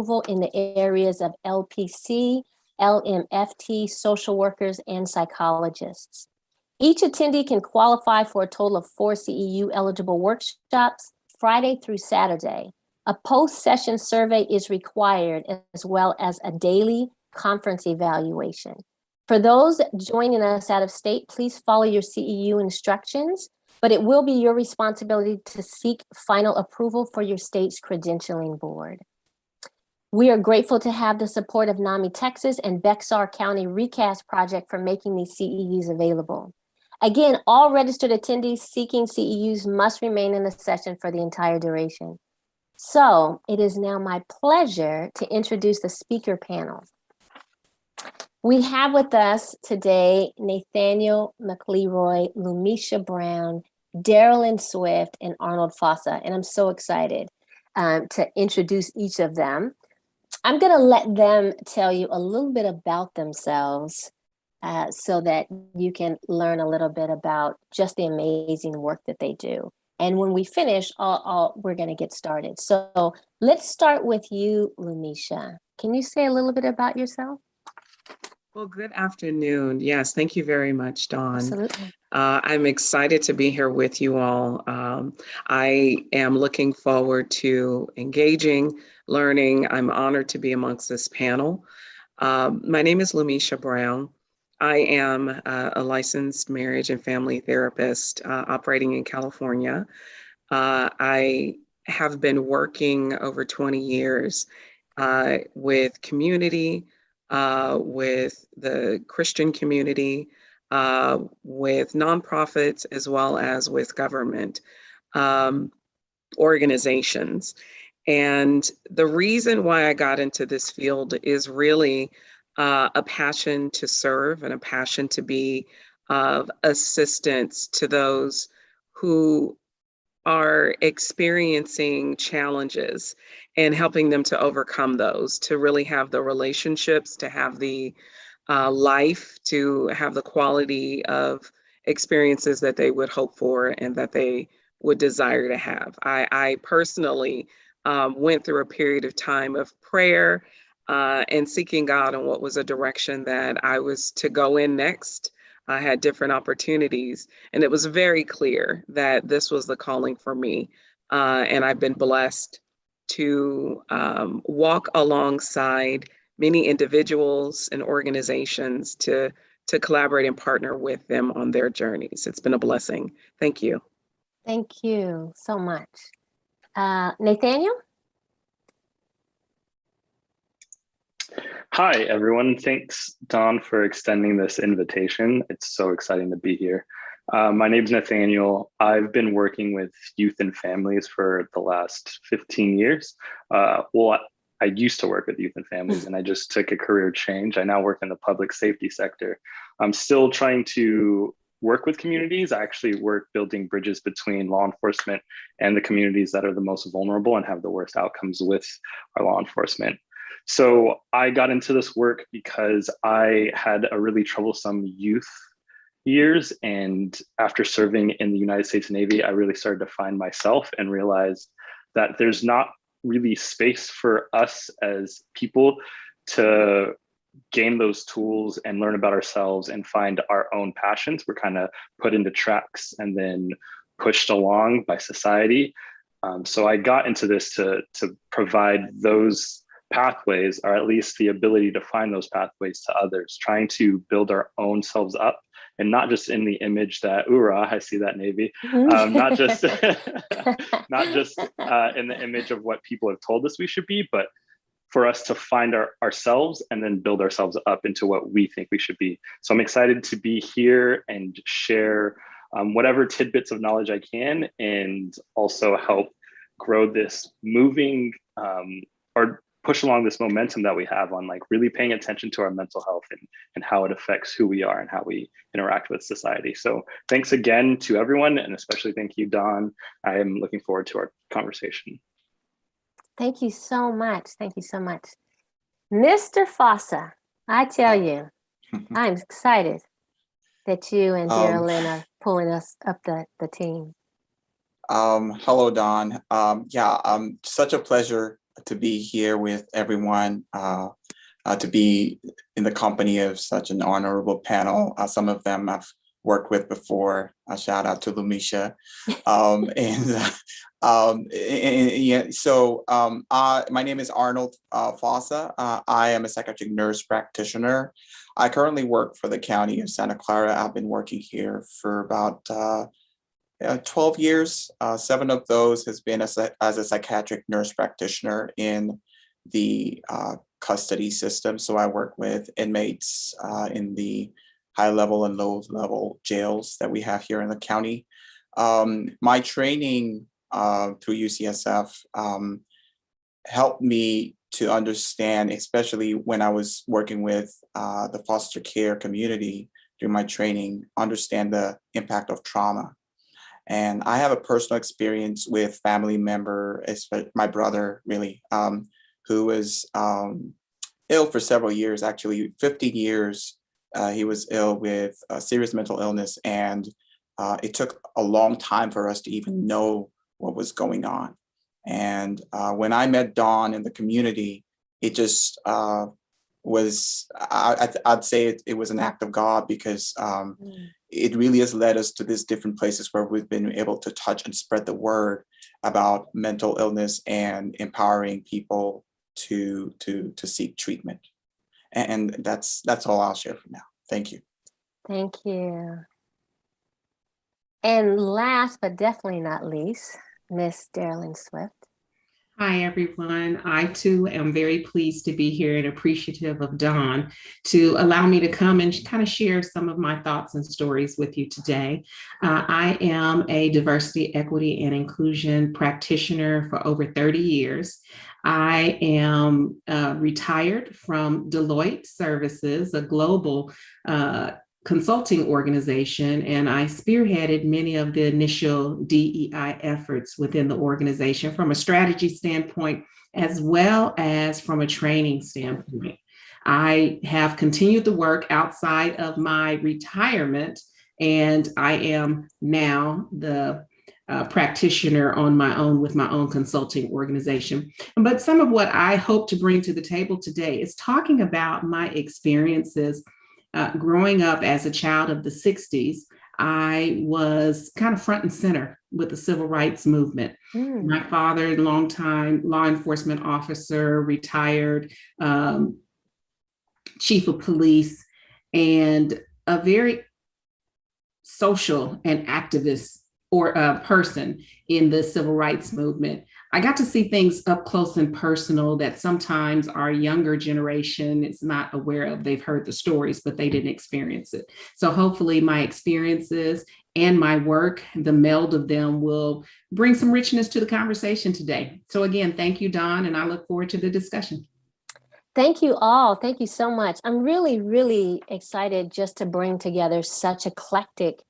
approval in the areas of LPC, LMFT, social workers, and psychologists. Each attendee can qualify for a total of 4 CEU eligible workshops Friday through Saturday. A post-session survey is required, as well as a daily conference evaluation. For those joining us out of state, please follow your CEU instructions, but it will be your responsibility to seek final approval for your state's credentialing board. We are grateful to have the support of NAMI Texas and Bexar County Recast Project for making these CEUs available. Again, all registered attendees seeking CEUs must remain in the session for the entire duration. So it is now my pleasure to introduce the speaker panel. We have with us today Nathaniel McLeroy, Lumisha Brown, Darylyn Swift, and Arnold Fosah, and I'm so excited to introduce each of them. I'm going to let them tell you a little bit about themselves so that you can learn a little bit about just the amazing work that they do. And when we finish, we're going to get started. So let's start with you, Lumisha. Can you say a little bit about yourself? Well, good afternoon. Yes, thank you very much, Dawn. Absolutely. I'm excited to be here with you all. I am looking forward to engaging, learning. I'm honored to be amongst this panel. My name is Lumisha Brown. I am a licensed marriage and family therapist operating in California. I have been working over 20 years with community, with the Christian community, with nonprofits, as well as with government organizations. And the reason why I got into this field is really a passion to serve and a passion to be of assistance to those who are experiencing challenges and helping them to overcome those, to really have the relationships, to have the life, to have the quality of experiences that they would hope for and that they would desire to have. I personally went through a period of time of prayer and seeking God on what was a direction that I was to go in next. I had different opportunities, and it was very clear that this was the calling for me. And I've been blessed to walk alongside many individuals and organizations to collaborate and partner with them on their journeys. It's been a blessing. Thank you. Thank you so much. Nathaniel? Hi, everyone. Thanks, Dawn, for extending this invitation. It's so exciting to be here. My name is Nathaniel. I've been working with youth and families for the last 15 years. Well, I used to work with youth and families, and I just took a career change. I now work in the public safety sector. I'm still trying to work with communities. I actually work building bridges between law enforcement and the communities that are the most vulnerable and have the worst outcomes with our law enforcement. So I got into this work because I had a really troublesome youth years. And after serving in the United States Navy, I really started to find myself and realized that there's not really space for us as people to gain those tools and learn about ourselves and find our own passions. We're kind of put into tracks and then pushed along by society. So I got into this to provide those pathways, or at least the ability to find those pathways to others, trying to build our own selves up, and not just in the image that, oorah, I see that Navy, not just not just in the image of what people have told us we should be, but for us to find ourselves and then build ourselves up into what we think we should be. So I'm excited to be here and share whatever tidbits of knowledge I can, and also help grow this moving or push along this momentum that we have on like really paying attention to our mental health and how it affects who we are and how we interact with society. So thanks again to everyone, and especially thank you, Dawn. I am looking forward to our conversation. Thank you so much. Thank you so much. Mr. Fosah, I tell you, I'm excited that you and Darylyn are pulling us up the team. Hello, Dawn. Yeah, such a pleasure to be here with everyone, to be in the company of such an honorable panel. Some of them I've worked with before. A shout out to Lumisha. My name is Arnold Fosah. I am a psychiatric nurse practitioner. I currently work for the County of Santa Clara. I've been working here for about 12 years. 7 of those has been as a psychiatric nurse practitioner in the custody system. So I work with inmates in the high level and low level jails that we have here in the county. My training through UCSF helped me to understand, especially when I was working with the foster care community during my training, understand the impact of trauma. And I have a personal experience with family member, my brother really, who was ill for several years, actually 15 years. He was ill with a serious mental illness, and it took a long time for us to even know what was going on. And when I met Dawn in the community, it just was, I'd say it was an act of God, because it really has led us to these different places where we've been able to touch and spread the word about mental illness and empowering people to seek treatment. And that's all I'll share for now. Thank you. Thank you. And last, but definitely not least, Miss Darylyn Swift. Hi, everyone. I too am very pleased to be here and appreciative of Dawn to allow me to come and kind of share some of my thoughts and stories with you today. I am a diversity, equity, and inclusion practitioner for over 30 years. I am retired from Deloitte Services, a global consulting organization, and I spearheaded many of the initial DEI efforts within the organization from a strategy standpoint, as well as from a training standpoint. I have continued the work outside of my retirement, and I am now the practitioner on my own with my own consulting organization. But some of what I hope to bring to the table today is talking about my experiences growing up as a child of the 60s. I was kind of front and center with the civil rights movement. My father, longtime law enforcement officer, retired chief of police, and a very social and activist person in the civil rights movement. I got to see things up close and personal that sometimes our younger generation is not aware of. They've heard the stories, but they didn't experience it. So hopefully my experiences and my work, the meld of them, will bring some richness to the conversation today. So again, thank you, Dawn, and I look forward to the discussion. Thank you all. Thank you so much. I'm really, really excited just to bring together such eclectic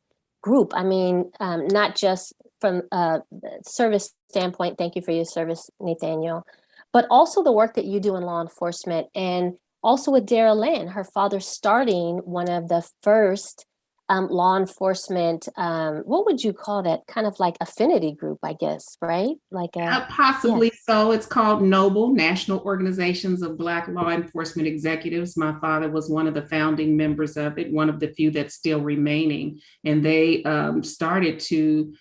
group. I mean, not just from a service standpoint, thank you for your service, Nathaniel, but also the work that you do in law enforcement, and also with Darylyn, her father starting one of the first law enforcement, what would you call that? Kind of like affinity group, I guess, right? Like possibly. Yeah. So it's called NOBLE, National Organizations of Black Law Enforcement Executives. My father was one of the founding members of it, one of the few that's still remaining. And they started to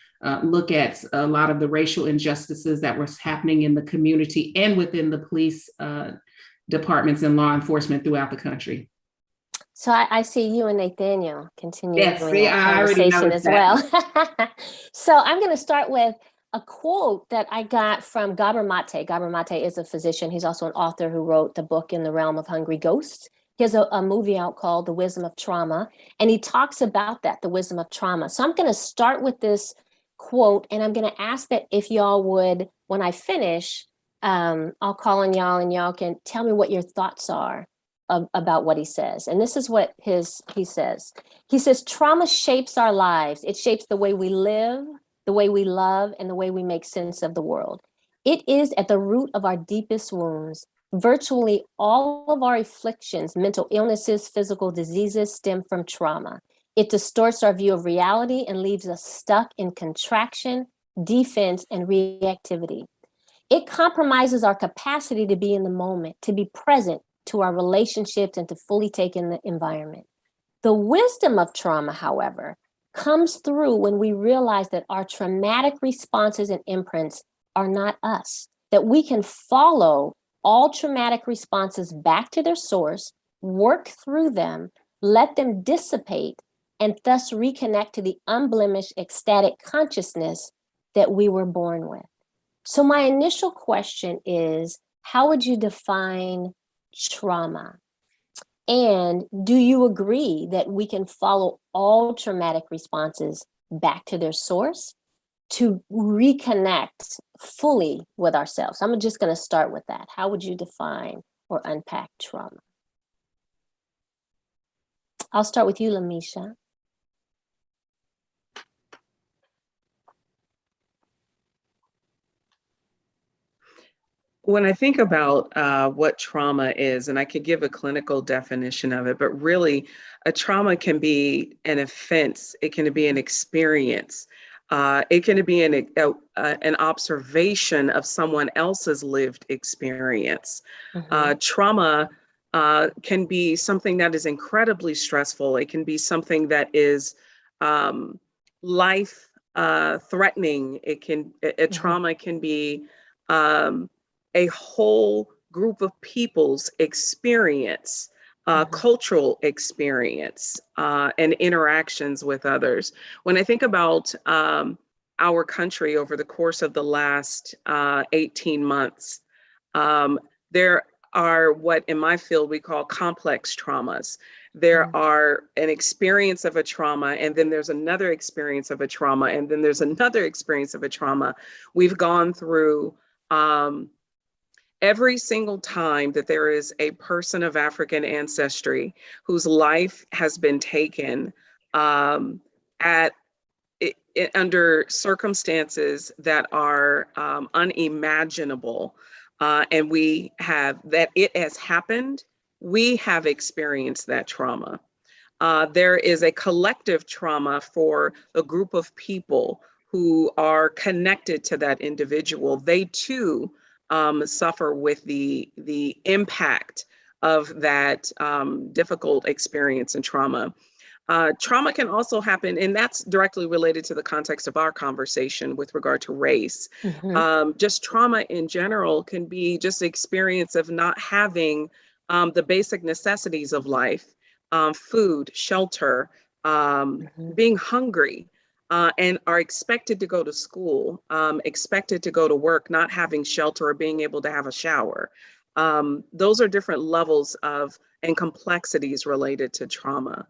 look at a lot of the racial injustices that was happening in the community and within the police departments and law enforcement throughout the country. So I see you and Nathaniel continuing that conversation as well. So I'm going to start with a quote that I got from Gabor Mate. Gabor Mate is a physician. He's also an author who wrote the book In the Realm of Hungry Ghosts. He has a movie out called The Wisdom of Trauma, and he talks about that, the wisdom of trauma. So I'm going to start with this quote, and I'm going to ask that if y'all would, when I finish, I'll call on y'all and y'all can tell me what your thoughts are about what he says. And this is what he says. He says, trauma shapes our lives. It shapes the way we live, the way we love, and the way we make sense of the world. It is at the root of our deepest wounds. Virtually all of our afflictions, mental illnesses, physical diseases stem from trauma. It distorts our view of reality and leaves us stuck in contraction, defense, and reactivity. it compromises our capacity to be in the moment, to be present to our relationships and to fully take in the environment. The wisdom of trauma, however, comes through when we realize that our traumatic responses and imprints are not us, that we can follow all traumatic responses back to their source, work through them, let them dissipate, and thus reconnect to the unblemished ecstatic consciousness that we were born with. So my initial question is, how would you define trauma? And do you agree that we can follow all traumatic responses back to their source to reconnect fully with ourselves? I'm just going to start with that. How would you define or unpack trauma? I'll start with you, Lamisha. When I think about what trauma is, and I could give a clinical definition of it, but really a trauma can be an offense, it can be an experience, it can be an observation of someone else's lived experience. Trauma can be something that is incredibly stressful. It can be something that is life threatening. Trauma can be a whole group of people's experience, cultural experience, and interactions with others. When I think about our country over the course of the last 18 months, there are what in my field we call complex traumas. There are an experience of a trauma, and then there's another experience of a trauma, and then there's another experience of a trauma. We've gone through every single time that there is a person of African ancestry whose life has been taken under circumstances that are unimaginable, and we have that it has happened, we have experienced that trauma. There is a collective trauma for a group of people who are connected to that individual. They too suffer with the impact of that difficult experience and trauma. Trauma can also happen, and that's directly related to the context of our conversation with regard to race. Just trauma in general can be just the experience of not having the basic necessities of life, food, shelter, being hungry. And are expected to go to school, expected to go to work, not having shelter or being able to have a shower. Those are different levels of and complexities related to trauma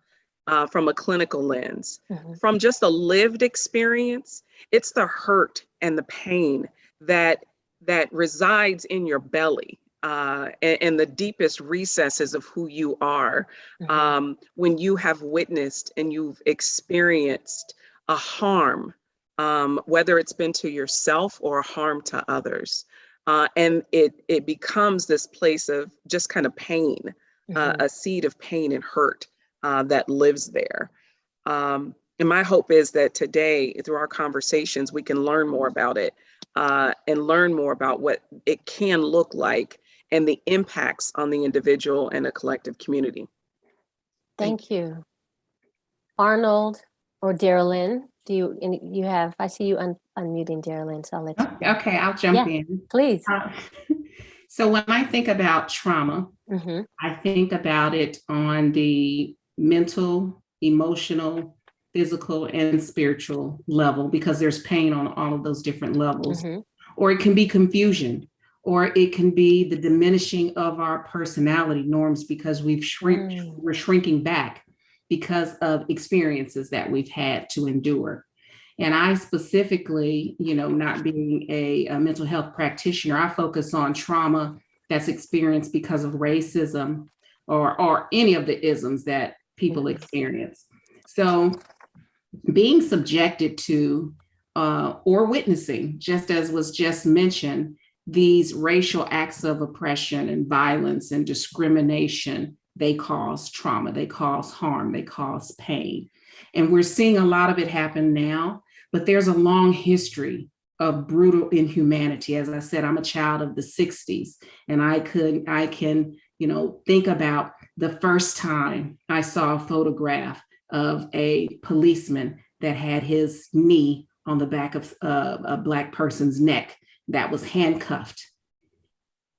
from a clinical lens. From just a lived experience, it's the hurt and the pain that resides in your belly and the deepest recesses of who you are when you have witnessed and you've experienced a harm, whether it's been to yourself or a harm to others. And it becomes this place of just kind of pain, a seed of pain and hurt that lives there. And my hope is that today, through our conversations, we can learn more about it and learn more about what it can look like and the impacts on the individual and a collective community. Thank you. Arnold or Darylyn, you have, I see you unmuting Darylyn, so I'll let you. Okay, I'll jump in. Please. So when I think about trauma, I think about it on the mental, emotional, physical, and spiritual level, because there's pain on all of those different levels. Or it can be confusion, or it can be the diminishing of our personality norms because we're shrinking back because of experiences that we've had to endure. And I specifically, not being a mental health practitioner, I focus on trauma that's experienced because of racism or any of the isms that people experience. So being subjected to or witnessing, just as was just mentioned, these racial acts of oppression and violence and discrimination, they cause trauma, they cause harm, they cause pain. And we're seeing a lot of it happen now, but there's a long history of brutal inhumanity. As I said, I'm a child of the 60s, and I can, think about the first time I saw a photograph of a policeman that had his knee on the back of a Black person's neck that was handcuffed.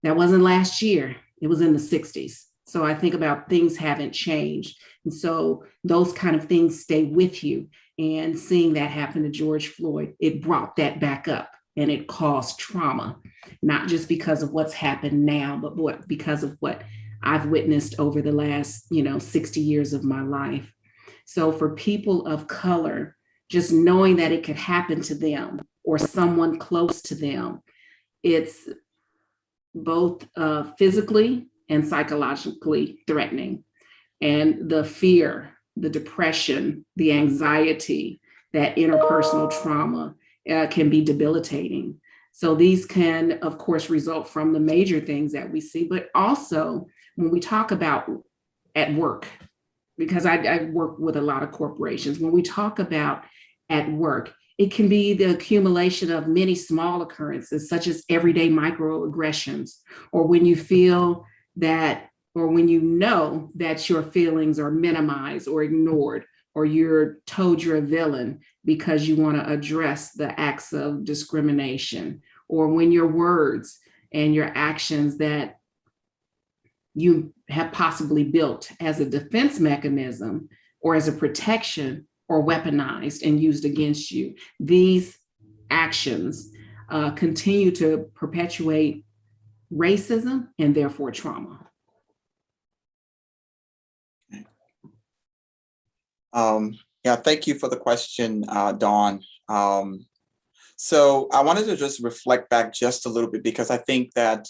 That wasn't last year, it was in the 60s. So I think about things haven't changed. And so those kind of things stay with you. And seeing that happen to George Floyd, it brought that back up, and it caused trauma, not just because of what's happened now, but because of what I've witnessed over the last, 60 years of my life. So for people of color, just knowing that it could happen to them or someone close to them, it's both physically and psychologically threatening. And the fear, the depression, the anxiety, that interpersonal trauma can be debilitating. So these can, of course, result from the major things that we see, but also when we talk about at work, because I work with a lot of corporations, when we talk about at work, it can be the accumulation of many small occurrences, such as everyday microaggressions, or when you feel that, or when you know that your feelings are minimized or ignored, or you're told you're a villain because you want to address the acts of discrimination, or when your words and your actions that you have possibly built as a defense mechanism or as a protection or weaponized and used against you. These actions continue to perpetuate racism and therefore trauma. Yeah, thank you for the question, Dawn. So I wanted to just reflect back just a little bit, because I think that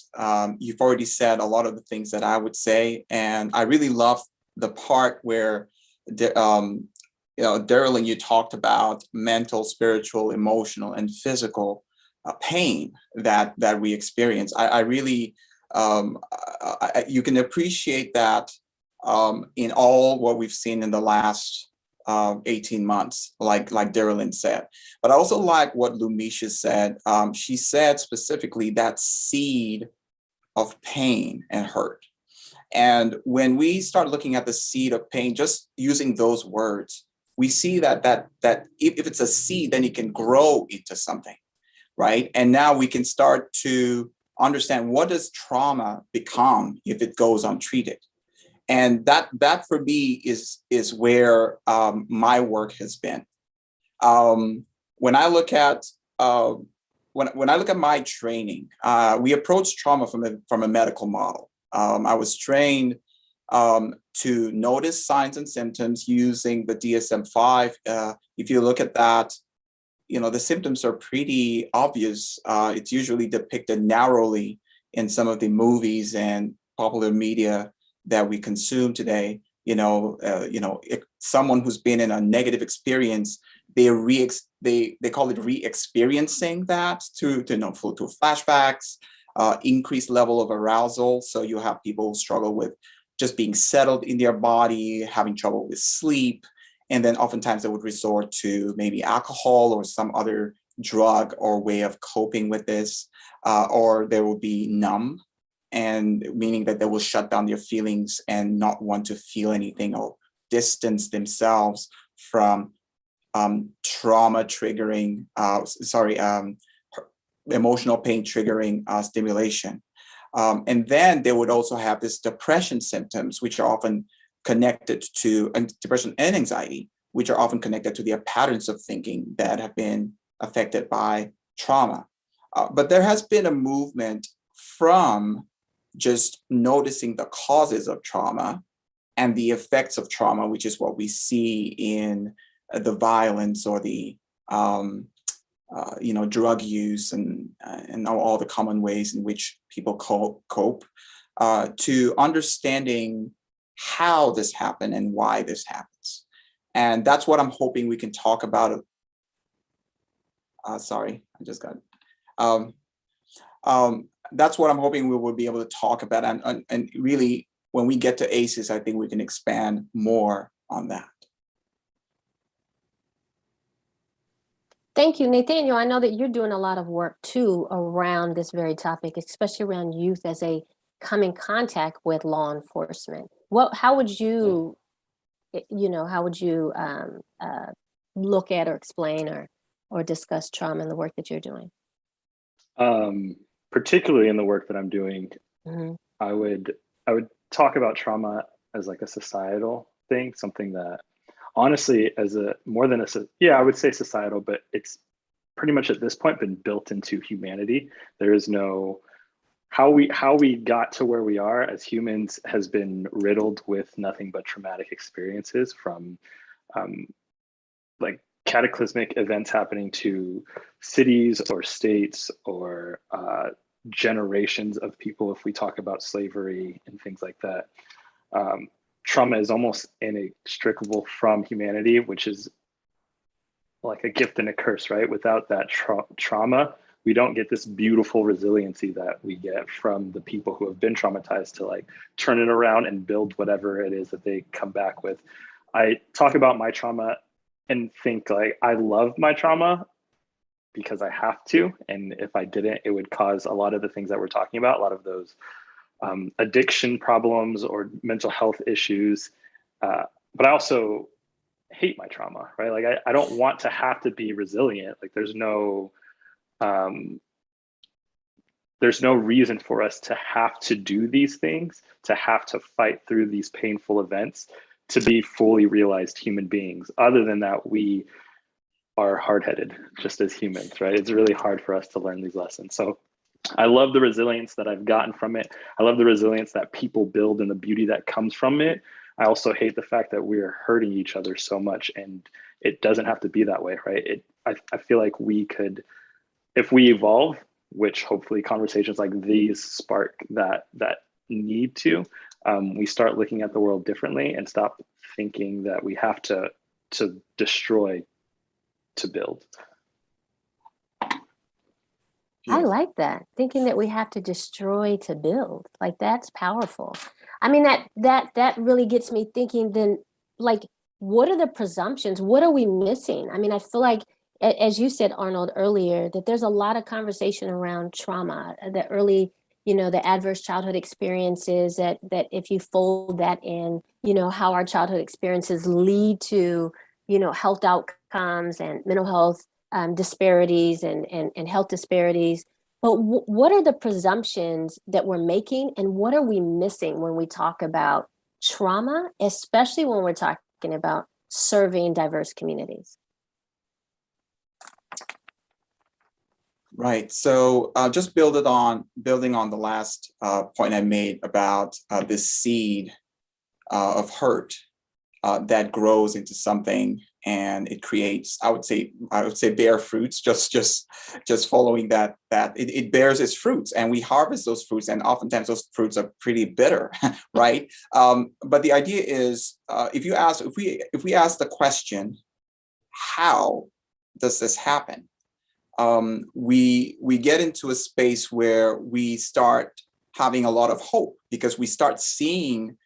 you've already said a lot of the things that I would say. And I really love the part where, Daryl, and you talked about mental, spiritual, emotional, and physical pain that we experience. I really, you can appreciate that in all what we've seen in the last 18 months, like Darylyn said. But I also like what Lumisha said. She said specifically that seed of pain and hurt. And when we start looking at the seed of pain, just using those words, we see that if it's a seed, then it can grow into something, right? And now we can start to understand, what does trauma become if it goes untreated? And that for me is where my work has been. When I look at when I look at my training, we approach trauma from a medical model. I was trained to notice signs and symptoms using the DSM-5. If you look at that, the symptoms are pretty obvious. It's usually depicted narrowly in some of the movies and popular media that we consume today. Someone who's been in a negative experience, they call it re-experiencing that to flashbacks, increased level of arousal. So you have people who struggle with just being settled in their body, having trouble with sleep, and then oftentimes they would resort to maybe alcohol or some other drug or way of coping with this, or they will be numb, and meaning that they will shut down their feelings and not want to feel anything or distance themselves from trauma triggering, emotional pain triggering stimulation. And then they would also have this depression symptoms, which are often connected to, and depression and anxiety, which are often connected to their patterns of thinking that have been affected by trauma. But there has been a movement from just noticing the causes of trauma and the effects of trauma, which is what we see in the violence or the drug use and all the common ways in which people cope, to understanding how this happened and why this happens. And that's what I'm hoping we can talk about. Sorry, I just got that's what I'm hoping we will be able to talk about. And really, when we get to ACES, I think we can expand more on that. Thank you, Nathaniel. I know that you're doing a lot of work too around this very topic, especially around youth as they come in contact with law enforcement. How would you, how would you look at or explain or discuss trauma in the work that you're doing? Particularly in the work that I'm doing, Mm-hmm. I would talk about trauma as like a societal thing, something that honestly, as a more than a, I would say societal, but it's pretty much at this point been built into humanity. There is no, how we got to where we are as humans has been riddled with nothing but traumatic experiences, from like cataclysmic events happening to cities or states or generations of people. If we talk about slavery and things like that, trauma is almost inextricable from humanity, which is like a gift and a curse, right? Without that trauma, we don't get this beautiful resiliency that we get from the people who have been traumatized to like turn it around and build whatever it is that they come back with. I talk about my trauma and think like, I love my trauma because I have to. And if I didn't, it would cause a lot of the things that we're talking about, a lot of those addiction problems or mental health issues. But I also hate my trauma, right? Like I don't want to have to be resilient. Like there's no reason for us to have to do these things, to have to fight through these painful events, to be fully realized human beings. Other than that, we are hard-headed just as humans, right? It's really hard for us to learn these lessons. So I love the resilience that I've gotten from it. I love the resilience that people build and the beauty that comes from it. I also hate the fact that we're hurting each other so much, and it doesn't have to be that way, right? I feel like we could, if we evolve, which hopefully conversations like these spark that need to, we start looking at the world differently and stop thinking that we have to destroy to build. I like that. Thinking that we have to destroy to build. Like that's powerful. I mean, that really gets me thinking then, like, what are the presumptions? What are we missing? I mean, I feel like, as you said, Arnold, earlier, that there's a lot of conversation around trauma, the early, the adverse childhood experiences, that if you fold that in, how our childhood experiences lead to, health outcomes and mental health disparities and health disparities. But what are the presumptions that we're making, and what are we missing when we talk about trauma, especially when we're talking about serving diverse communities? Right. So just building on the last point I made about this seed of hurt that grows into something, and it creates, I would say bear fruits. Just following that it bears its fruits, and we harvest those fruits, and oftentimes those fruits are pretty bitter, right? But the idea is, if we ask the question, how does this happen? We get into a space where we start having a lot of hope, because we start seeing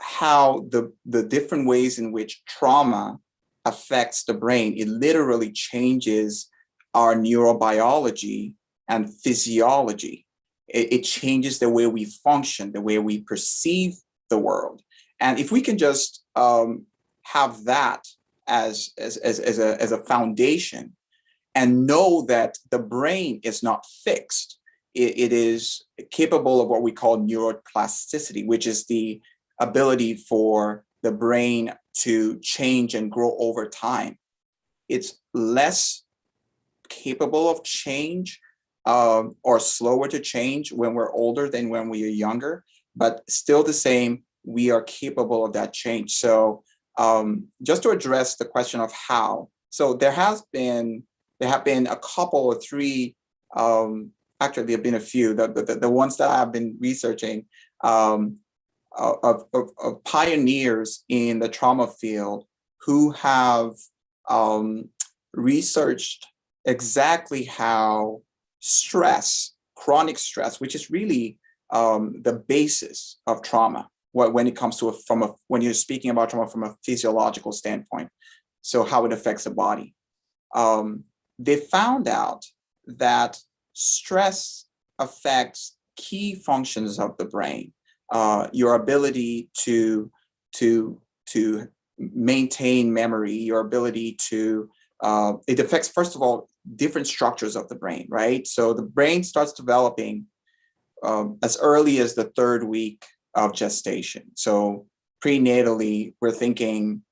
how the different ways in which trauma affects the brain. It literally changes our neurobiology and physiology. It changes the way we function, the way we perceive the world. And if we can just have that as a foundation, and know that the brain is not fixed, it is capable of what we call neuroplasticity, which is the ability for the brain to change and grow over time. It's less capable of change or slower to change when we're older than when we are younger, but still the same, we are capable of that change. So just to address the question of how, so there have been a couple or three, actually there have been a few, the ones that I've been researching, of pioneers in the trauma field who have researched exactly how stress, chronic stress, which is really the basis of trauma, when it comes to when you're speaking about trauma from a physiological standpoint, so how it affects the body. they found out that stress affects key functions of the brain, your ability to maintain memory, your ability to, it affects, first of all, different structures of the brain, right? So the brain starts developing as early as the 3rd week of gestation. So prenatally, we're thinking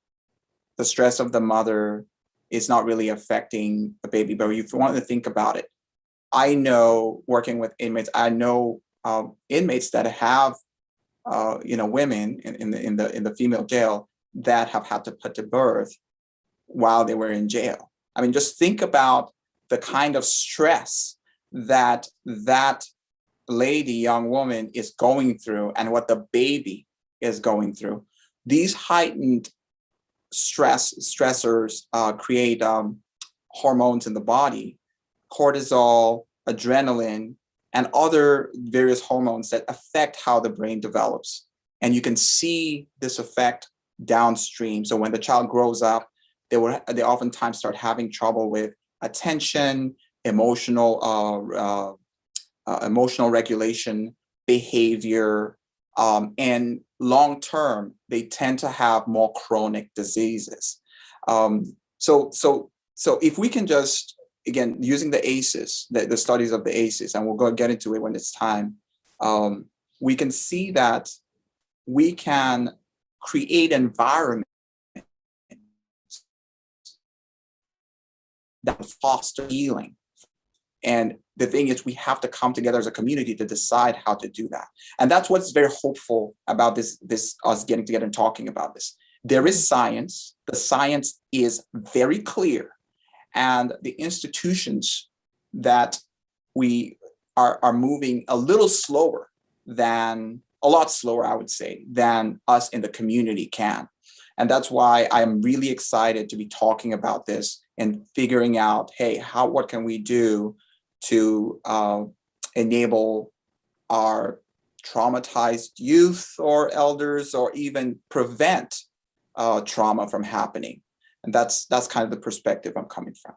the stress of the mother is not really affecting the baby, but if you want to think about it, I know, working with inmates, I know inmates that have, women in the female jail that have had to put to birth while they were in jail. I mean, just think about the kind of stress that lady, young woman, is going through and what the baby is going through. These heightened stressors create hormones in the body, cortisol, adrenaline, and other various hormones that affect how the brain develops. And you can see this effect downstream. So when the child grows up, they oftentimes start having trouble with attention, emotional regulation, behavior, and long term, they tend to have more chronic diseases. So if we can just, again, using the ACES, the studies of the ACES, and we'll go get into it when it's time, we can see that we can create environments that foster healing. And the thing is, we have to come together as a community to decide how to do that. And that's what's very hopeful about this us getting together and talking about this. There is science. The science is very clear. And the institutions that we are moving a lot slower, I would say, than us in the community can. And that's why I'm really excited to be talking about this and figuring out, hey, what can we do to enable our traumatized youth or elders, or even prevent trauma from happening. And that's kind of the perspective I'm coming from.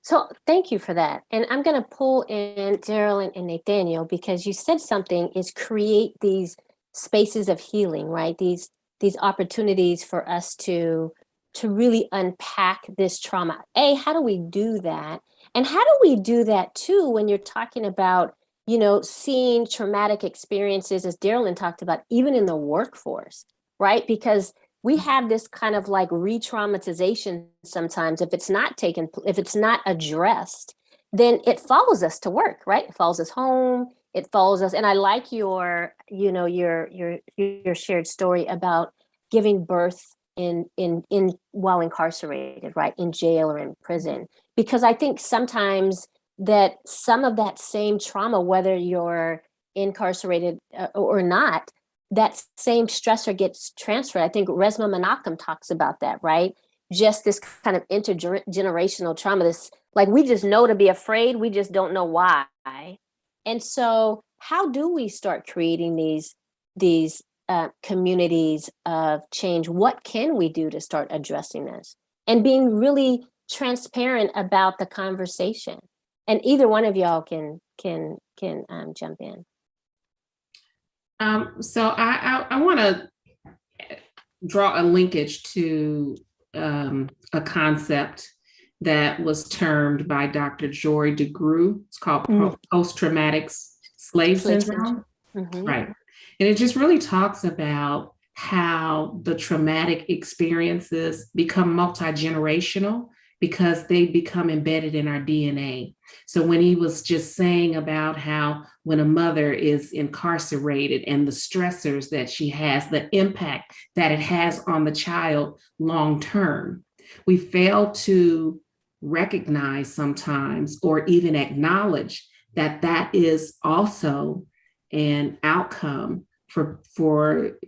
So thank you for that. And I'm going to pull in Jenell and Nathaniel, because you said something is create these spaces of healing, right? These opportunities for us to really unpack this trauma. How do we do that? And how do we do that too when you're talking about, seeing traumatic experiences, as Jenell talked about, even in the workforce, right? Because we have this kind of like re-traumatization sometimes. If it's not addressed, then it follows us to work, right? It follows us home. It follows us. And I like your shared story about giving birth in while incarcerated, right? In jail or in prison. Because I think sometimes that some of that same trauma, whether you're incarcerated or not, that same stressor gets transferred. I think Resma Menachem talks about that, right? Just this kind of intergenerational trauma, this, like, we just know to be afraid, we just don't know why. And so how do we start creating these communities of change? What can we do to start addressing this? And being really transparent about the conversation. And either one of y'all can jump in. So I want to draw a linkage to a concept that was termed by Dr. Joy DeGruy. It's called post-traumatic slave syndrome. Mm-hmm. Right. And it just really talks about how the traumatic experiences become multi-generational because they become embedded in our DNA. So when he was just saying about how when a mother is incarcerated and the stressors that she has, the impact that it has on the child long-term, we fail to recognize sometimes or even acknowledge that that is also an outcome for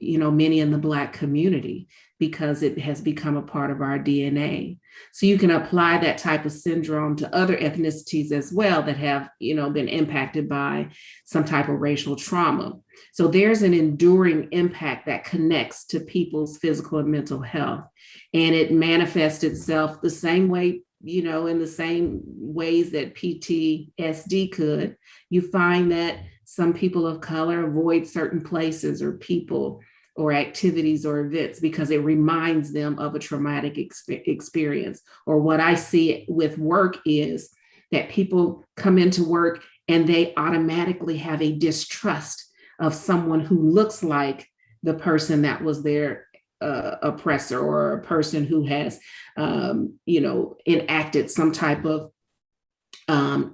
many in the Black community, because it has become a part of our DNA. So you can apply that type of syndrome to other ethnicities as well that have been impacted by some type of racial trauma. So there's an enduring impact that connects to people's physical and mental health. And it manifests itself the same way in the same ways that PTSD could. You find that some people of color avoid certain places or people or activities or events because it reminds them of a traumatic experience. Or what I see with work is that people come into work and they automatically have a distrust of someone who looks like the person that was their oppressor, or a person who has, enacted some type of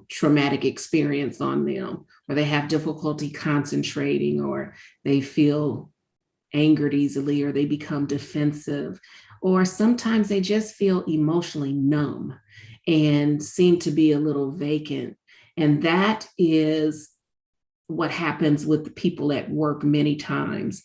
traumatic experience on them, or they have difficulty concentrating, or they feel angered easily, or they become defensive, or sometimes they just feel emotionally numb and seem to be a little vacant. And that is what happens with the people at work many times.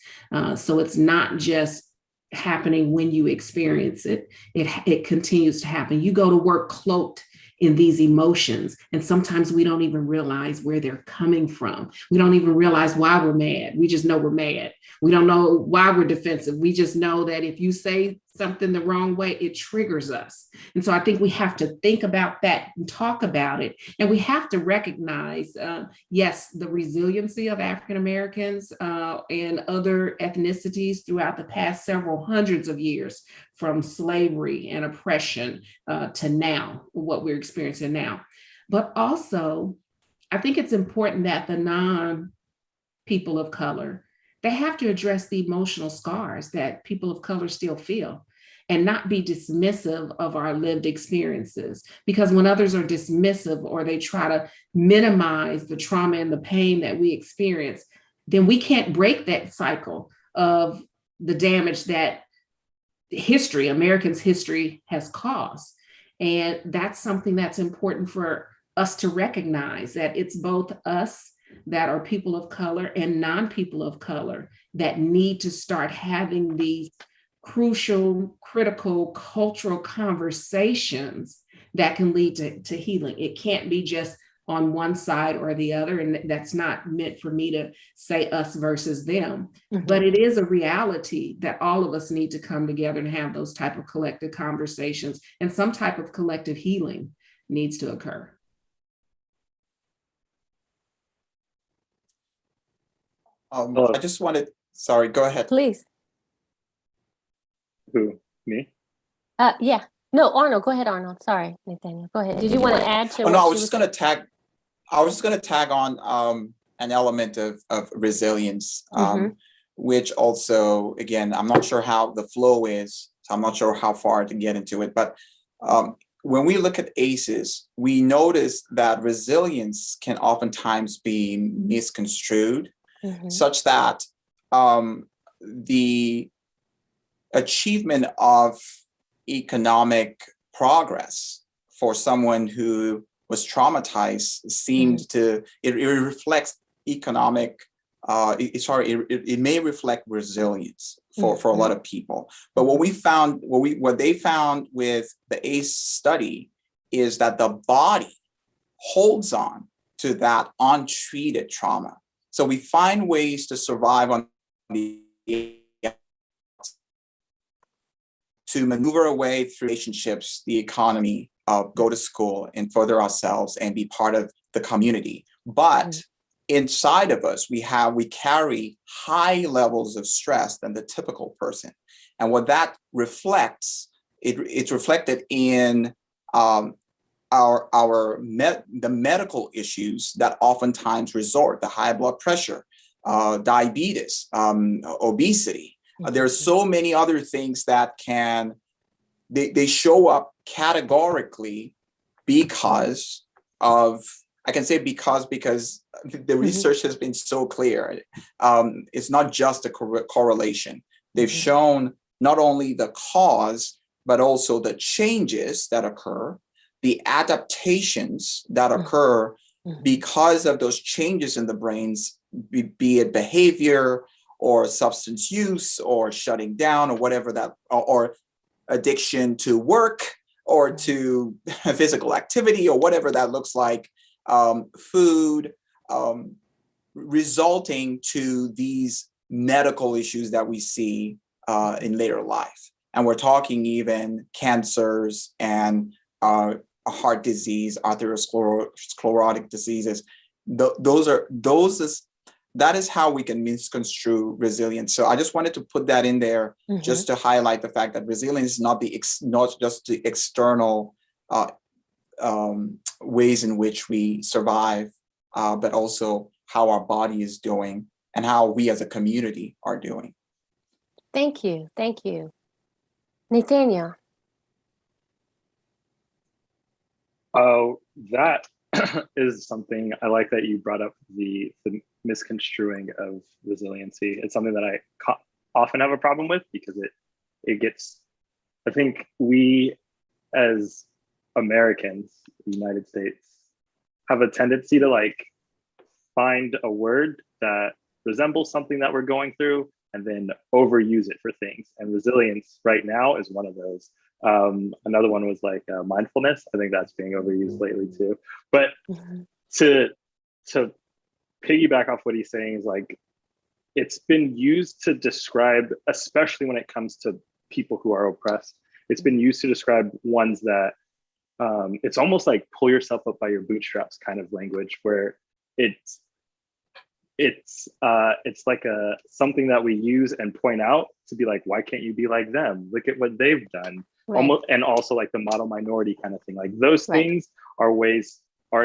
So it's not just happening when you experience it. It continues to happen. You go to work cloaked in these emotions, and sometimes we don't even realize where they're coming from. We don't even realize why we're mad. We just know we're mad. We don't know why we're defensive. We just know that if you say something the wrong way, it triggers us. And so I think we have to think about that and talk about it. And we have to recognize, yes, the resiliency of African Americans and other ethnicities throughout the past several hundreds of years, from slavery and oppression to now, what we're experiencing now. But also, I think it's important that the non-people of color, they have to address the emotional scars that people of color still feel, and not be dismissive of our lived experiences. Because when others are dismissive, or they try to minimize the trauma and the pain that we experience, then we can't break that cycle of the damage that Americans' history has caused. And that's something that's important for us to recognize, that it's both us that are people of color and non-people of color that need to start having these crucial, critical, cultural conversations that can lead to healing. It can't be just on one side or the other. And that's not meant for me to say us versus them, but it is a reality that all of us need to come together and have those type of collective conversations, and some type of collective healing needs to occur. I just wanted, sorry, go ahead. Please. Who, me? Yeah. No, Arnold, go ahead, Arnold. Sorry, Nathaniel, go ahead. Did you want to add to? Oh, no, I was just going to tag on an element of resilience, which also, again, I'm not sure how the flow is, so I'm not sure how far to get into it, but when we look at ACES, we notice that resilience can oftentimes be misconstrued, such that the achievement of economic progress for someone who was traumatized seemed to, it reflects economic, it may reflect resilience for a lot of people. But what they found with the ACE study is that the body holds on to that untreated trauma. So we find ways to survive on the, to maneuver away through relationships, the economy, go to school and further ourselves and be part of the community. But inside of us, we carry high levels of stress than the typical person. And what that reflects, it's reflected in the medical issues that oftentimes resort, the high blood pressure, diabetes, obesity. There are so many other things that they show up categorically because of, I can say because the research has been so clear. It's not just a correlation. They've shown not only the cause, but also the changes that occur, the adaptations that occur because of those changes in the brains, be it behavior or substance use or shutting down or whatever that, or addiction to work or to physical activity or whatever that looks like, food, resulting to these medical issues that we see in later life. And we're talking even cancers and heart disease, atherosclerotic diseases. That is how we can misconstrue resilience. So I just wanted to put that in there, just to highlight the fact that resilience is not just the external ways in which we survive, but also how our body is doing and how we as a community are doing. Thank you. Thank you. Nathaniel. Oh, that is something I like that you brought up, the misconstruing of resiliency. It's something that I often have a problem with because it gets, I think we as Americans, the United States, have a tendency to like find a word that resembles something that we're going through and then overuse it for things. And resilience right now is one of those. Another one was like mindfulness. I think that's being overused lately too. But to piggyback off what he's saying is like, it's been used to describe, especially when it comes to people who are oppressed, it's been used to describe ones that it's almost like pull yourself up by your bootstraps kind of language, where it's like something that we use and point out to be like, why can't you be like them? Look at what they've done. Right. Almost, and also like the model minority kind of thing. Like those things are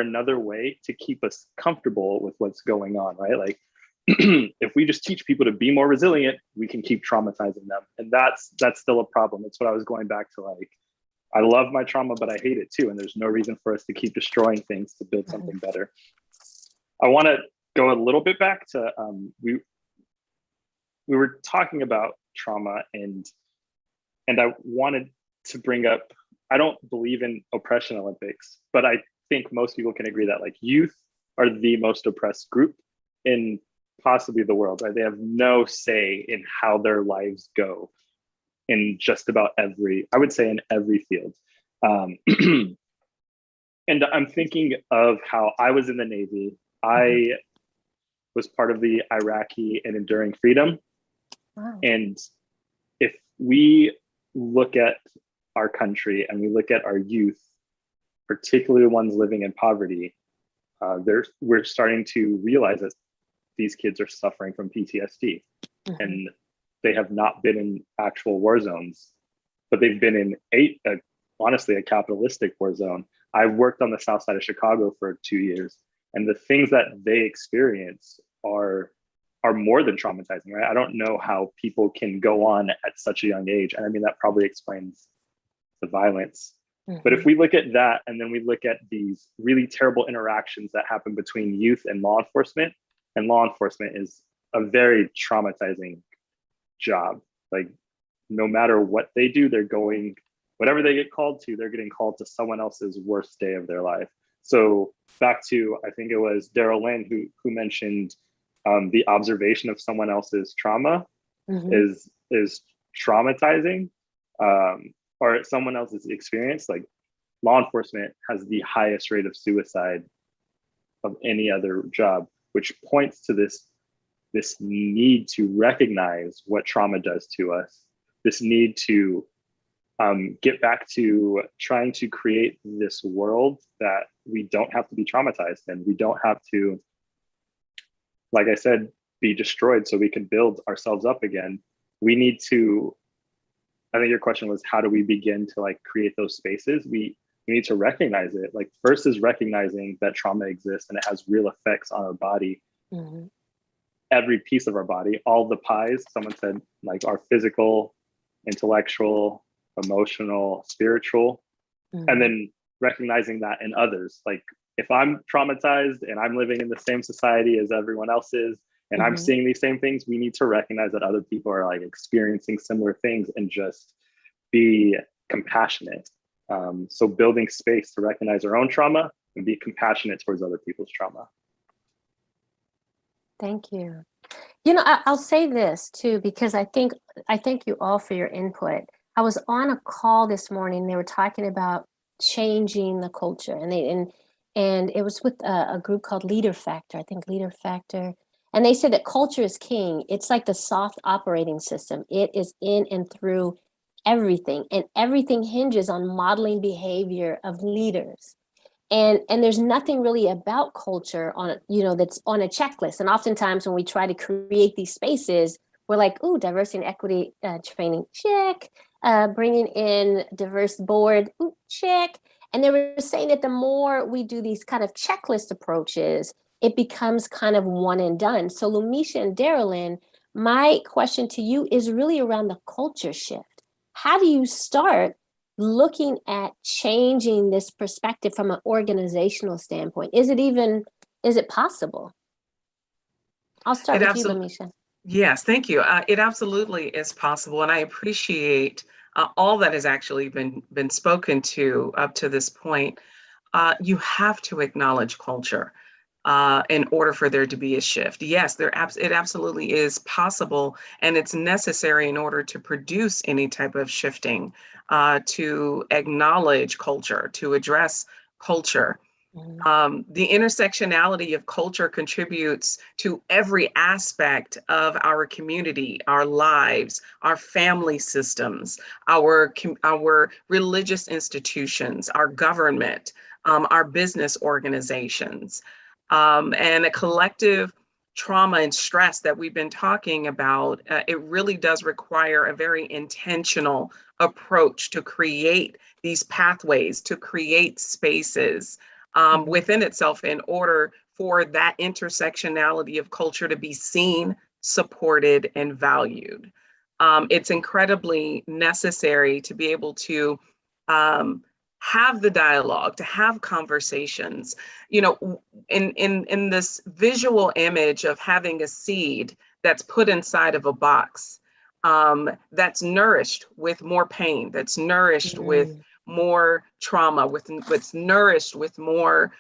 another way to keep us comfortable with what's going on, right? Like if we just teach people to be more resilient, we can keep traumatizing them. And that's still a problem. It's what I was going back to, like, I love my trauma, but I hate it too. And there's no reason for us to keep destroying things to build something better. I want to go a little bit back to, we were talking about trauma, and I wanted to bring up, I don't believe in oppression Olympics, but I think most people can agree that like youth are the most oppressed group in possibly the world, right? They have no say in how their lives go in just about I would say in every field. And I'm thinking of how I was in the Navy. I was part of the Iraqi and Enduring Freedom. Wow. And if we look at our country and we look at our youth, particularly ones living in poverty, we're starting to realize that these kids are suffering from PTSD. And they have not been in actual war zones, but they've been in honestly a capitalistic war zone. I've worked on the south side of Chicago for 2 years, and the things that they experience are more than traumatizing, right? I don't know how people can go on at such a young age. And I mean, that probably explains the violence. But if we look at that, and then we look at these really terrible interactions that happen between youth and law enforcement is a very traumatizing job. Like, no matter what they do, whatever they get called to, they're getting called to someone else's worst day of their life. So back to, I think it was Daryl Lynn who mentioned the observation of someone else's trauma is traumatizing, or someone else's experience. Like, law enforcement has the highest rate of suicide of any other job, which points to this need to recognize what trauma does to us, this need to get back to trying to create this world that we don't have to be traumatized and we don't have to, like I said, be destroyed so we can build ourselves up again. We need to, I think your question was, how do we begin to like create those spaces? We need to recognize it. Like, first is recognizing that trauma exists and it has real effects on our body. Every piece of our body, all the pies, someone said, like our physical, intellectual, emotional, spiritual, and then recognizing that in others. Like, if I'm traumatized and I'm living in the same society as everyone else is, and I'm seeing these same things, we need to recognize that other people are like experiencing similar things and just be compassionate. So building space to recognize our own trauma and be compassionate towards other people's trauma. Thank you. I'll say this too, because I thank you all for your input. I was on a call this morning. They were talking about changing the culture, and it was with a group called Leader Factor. I think Leader Factor, and they said that culture is king. It's like the soft operating system. It is in and through everything, and everything hinges on modeling behavior of leaders. And there's nothing really about culture on, that's on a checklist. And oftentimes when we try to create these spaces, we're like, ooh, diversity and equity training, check. Bringing in diverse board, ooh, check. And they were saying that the more we do these kind of checklist approaches, it becomes kind of one and done. So Lumisha and Darylyn, my question to you is really around the culture shift. How do you start looking at changing this perspective from an organizational standpoint? Is it possible? I'll start with you, Lumisha. Yes, thank you. It absolutely is possible. And I appreciate all that has actually been spoken to up to this point. You have to acknowledge culture in order for there to be a shift. Yes, it absolutely is possible, and it's necessary in order to produce any type of shifting, to acknowledge culture, to address culture. The intersectionality of culture contributes to every aspect of our community, our lives, our family systems, our religious institutions, our government, our business organizations, and a collective trauma and stress that we've been talking about. It really does require a very intentional approach to create these pathways, to create spaces within itself in order for that intersectionality of culture to be seen, supported, and valued. It's incredibly necessary to be able to have the dialogue, to have conversations. In this visual image of having a seed that's put inside of a box, that's nourished with more pain, that's nourished with more trauma, what's nourished with more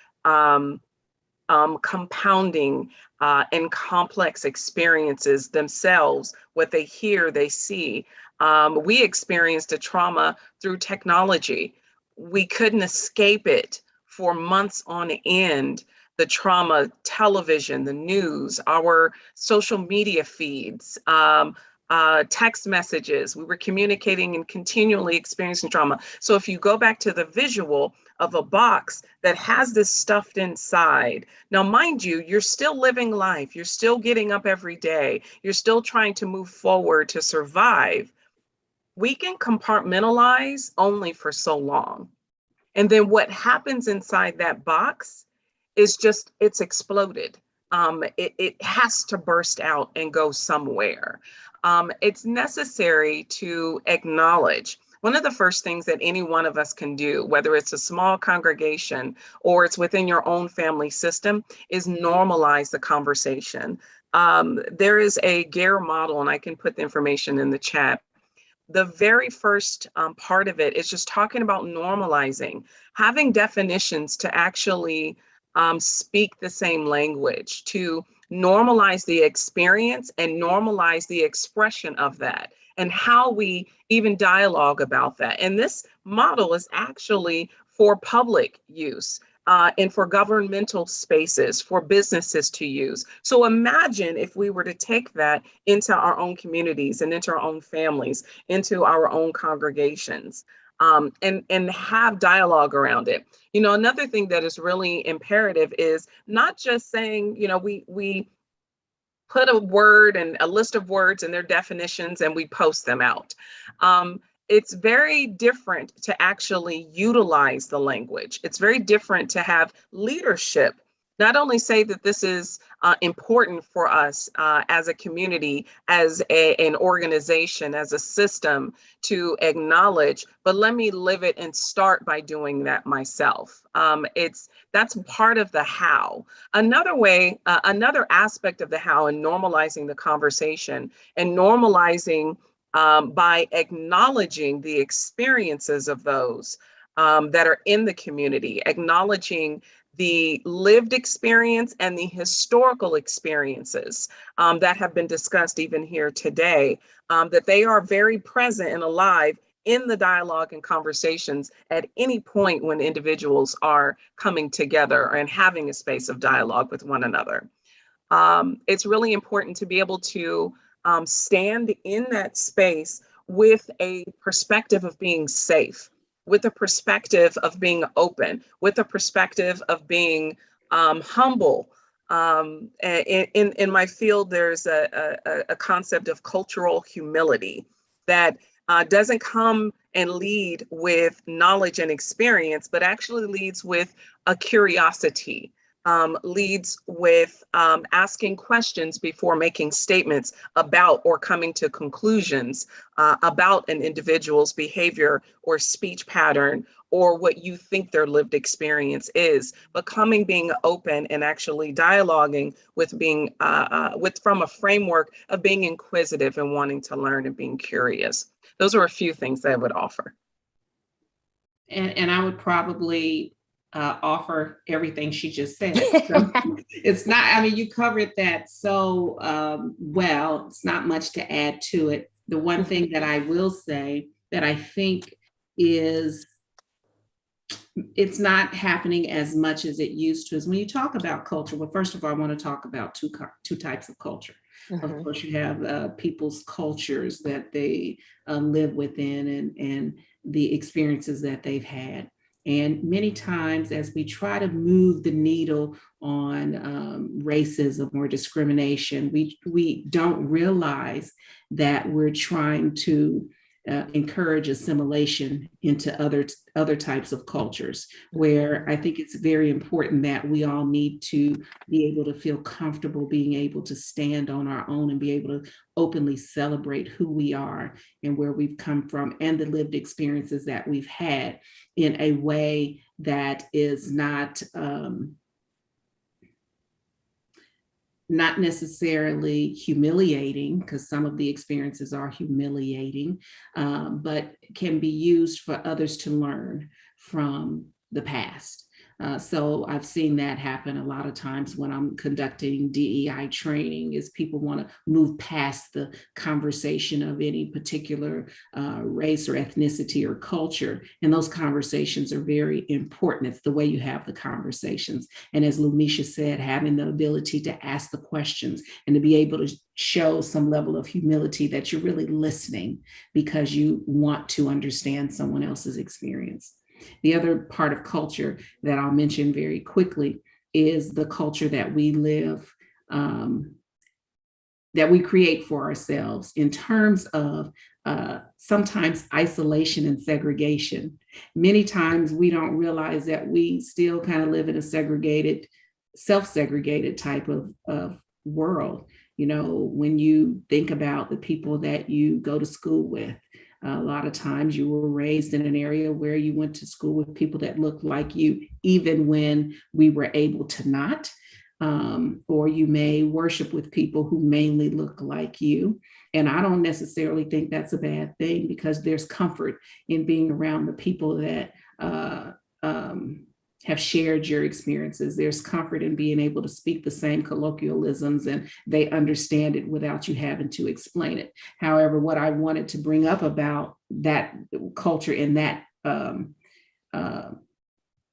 compounding and complex experiences themselves, what they hear, they see. We experienced a trauma through technology. We couldn't escape it for months on end. The trauma, television, the news, our social media feeds, text messages, we were communicating and continually experiencing trauma. So if you go back to the visual of a box that has this stuffed inside, now mind you, you're still living life, you're still getting up every day, you're still trying to move forward to survive. We can compartmentalize only for so long. And then what happens inside that box is just, it's exploded. It has to burst out and go somewhere. It's necessary to acknowledge. One of the first things that any one of us can do, whether it's a small congregation or it's within your own family system, is normalize the conversation. There is a GARE model, and I can put the information in the chat. The very first part of it is just talking about normalizing, having definitions to actually speak the same language, to normalize the experience and normalize the expression of that, and how we even dialogue about that. And this model is actually for public use and for governmental spaces, for businesses to use. So imagine if we were to take that into our own communities and into our own families, into our own congregations, and have dialogue around it. Another thing that is really imperative is not just saying, we put a word and a list of words and their definitions and we post them out. It's very different to actually utilize the language. It's very different to have leadership not only say that this is important for us as a community, as an organization, as a system to acknowledge, but let me live it and start by doing that myself. That's part of the how. Another way, another aspect of the how, and normalizing the conversation and normalizing by acknowledging the experiences of those that are in the community, acknowledging the lived experience and the historical experiences that have been discussed even here today, that they are very present and alive in the dialogue and conversations at any point when individuals are coming together and having a space of dialogue with one another. It's really important to be able to stand in that space with a perspective of being safe, with a perspective of being open, with a perspective of being humble. In my field, there's a concept of cultural humility that doesn't come and lead with knowledge and experience, but actually leads with a curiosity, leads with asking questions before making statements about or coming to conclusions about an individual's behavior or speech pattern or what you think their lived experience is, but being open and actually dialoguing with being from a framework of being inquisitive and wanting to learn and being curious. Those are a few things that I would offer. And I would probably offer everything she just said. So it's not, I mean, you covered that so well, it's not much to add to it. The one thing that I will say that I think is, it's not happening as much as it used to is when you talk about culture. Well, first of all, I want to talk about two types of culture. Of course, you have people's cultures that they live within and the experiences that they've had. And many times as we try to move the needle on racism or discrimination, we don't realize that we're trying to encourage assimilation into other types of cultures, where I think it's very important that we all need to be able to feel comfortable being able to stand on our own and be able to openly celebrate who we are and where we've come from and the lived experiences that we've had in a way that is not necessarily humiliating, because some of the experiences are humiliating, but can be used for others to learn from the past. So I've seen that happen a lot of times when I'm conducting DEI training, is people want to move past the conversation of any particular race or ethnicity or culture. And those conversations are very important. It's the way you have the conversations. And as Lumisha said, having the ability to ask the questions and to be able to show some level of humility that you're really listening because you want to understand someone else's experience. The other part of culture that I'll mention very quickly is the culture that we live, that we create for ourselves in terms of sometimes isolation and segregation. Many times we don't realize that we still kind of live in a segregated, self-segregated type of world. You know, when you think about the people that you go to school with, a lot of times you were raised in an area where you went to school with people that looked like you, even when we were able to not, or you may worship with people who mainly look like you. And I don't necessarily think that's a bad thing, because there's comfort in being around the people that have shared your experiences. There's comfort in being able to speak the same colloquialisms and they understand it without you having to explain it. However, what I wanted to bring up about that culture in that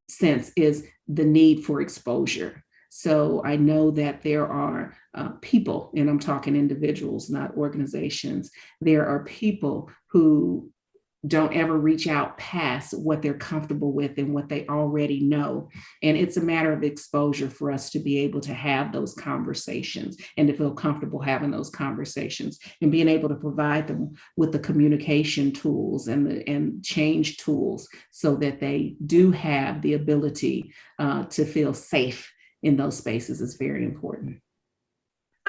sense is the need for exposure. So I know that there are people, and I'm talking individuals, not organizations. There are people who don't ever reach out past what they're comfortable with and what they already know. And it's a matter of exposure for us to be able to have those conversations and to feel comfortable having those conversations and being able to provide them with the communication tools and change tools so that they do have the ability to feel safe in those spaces is very important.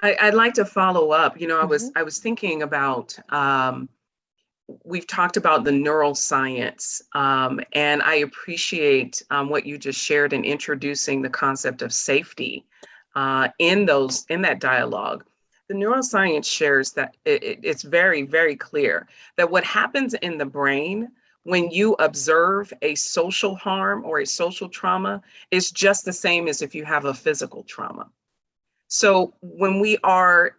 I'd like to follow up. You know, I was thinking about, we've talked about the neuroscience, and I appreciate what you just shared in introducing the concept of safety in that dialogue. The neuroscience shares that it's very, very clear that what happens in the brain when you observe a social harm or a social trauma is just the same as if you have a physical trauma. So when we are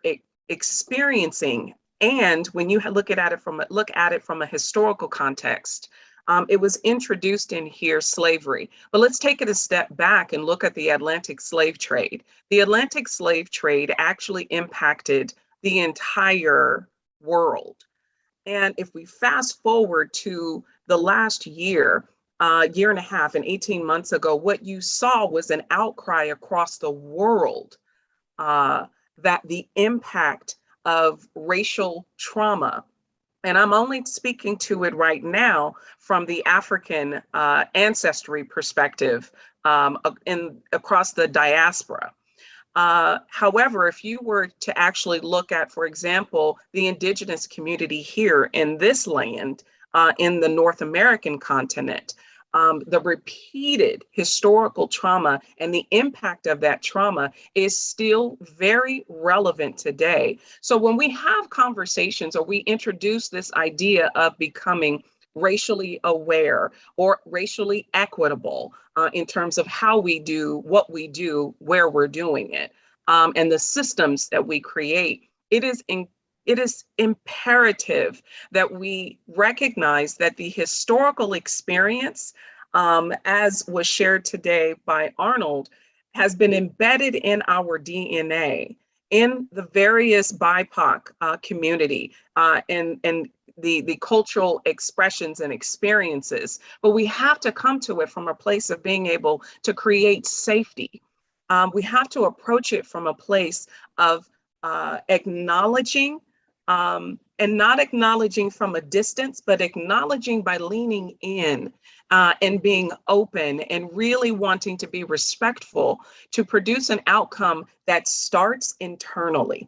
experiencing, and when you look at it from a historical context, it was introduced in here, slavery. But let's take it a step back and look at the Atlantic slave trade. The Atlantic slave trade actually impacted the entire world. And if we fast forward to the last year, year and a half and 18 months ago, what you saw was an outcry across the world that the impact of racial trauma, and I'm only speaking to it right now from the African ancestry perspective across the diaspora. However, if you were to actually look at, for example, the indigenous community here in this land, in the North American continent, the repeated historical trauma and the impact of that trauma is still very relevant today. So when we have conversations or we introduce this idea of becoming racially aware or racially equitable in terms of how we do what we do, where we're doing it, and the systems that we create, it is imperative that we recognize that the historical experience, as was shared today by Arnold, has been embedded in our DNA, in the various BIPOC community, and the cultural expressions and experiences. But we have to come to it from a place of being able to create safety. We have to approach it from a place of acknowledging, and not acknowledging from a distance, but acknowledging by leaning in and being open and really wanting to be respectful to produce an outcome that starts internally.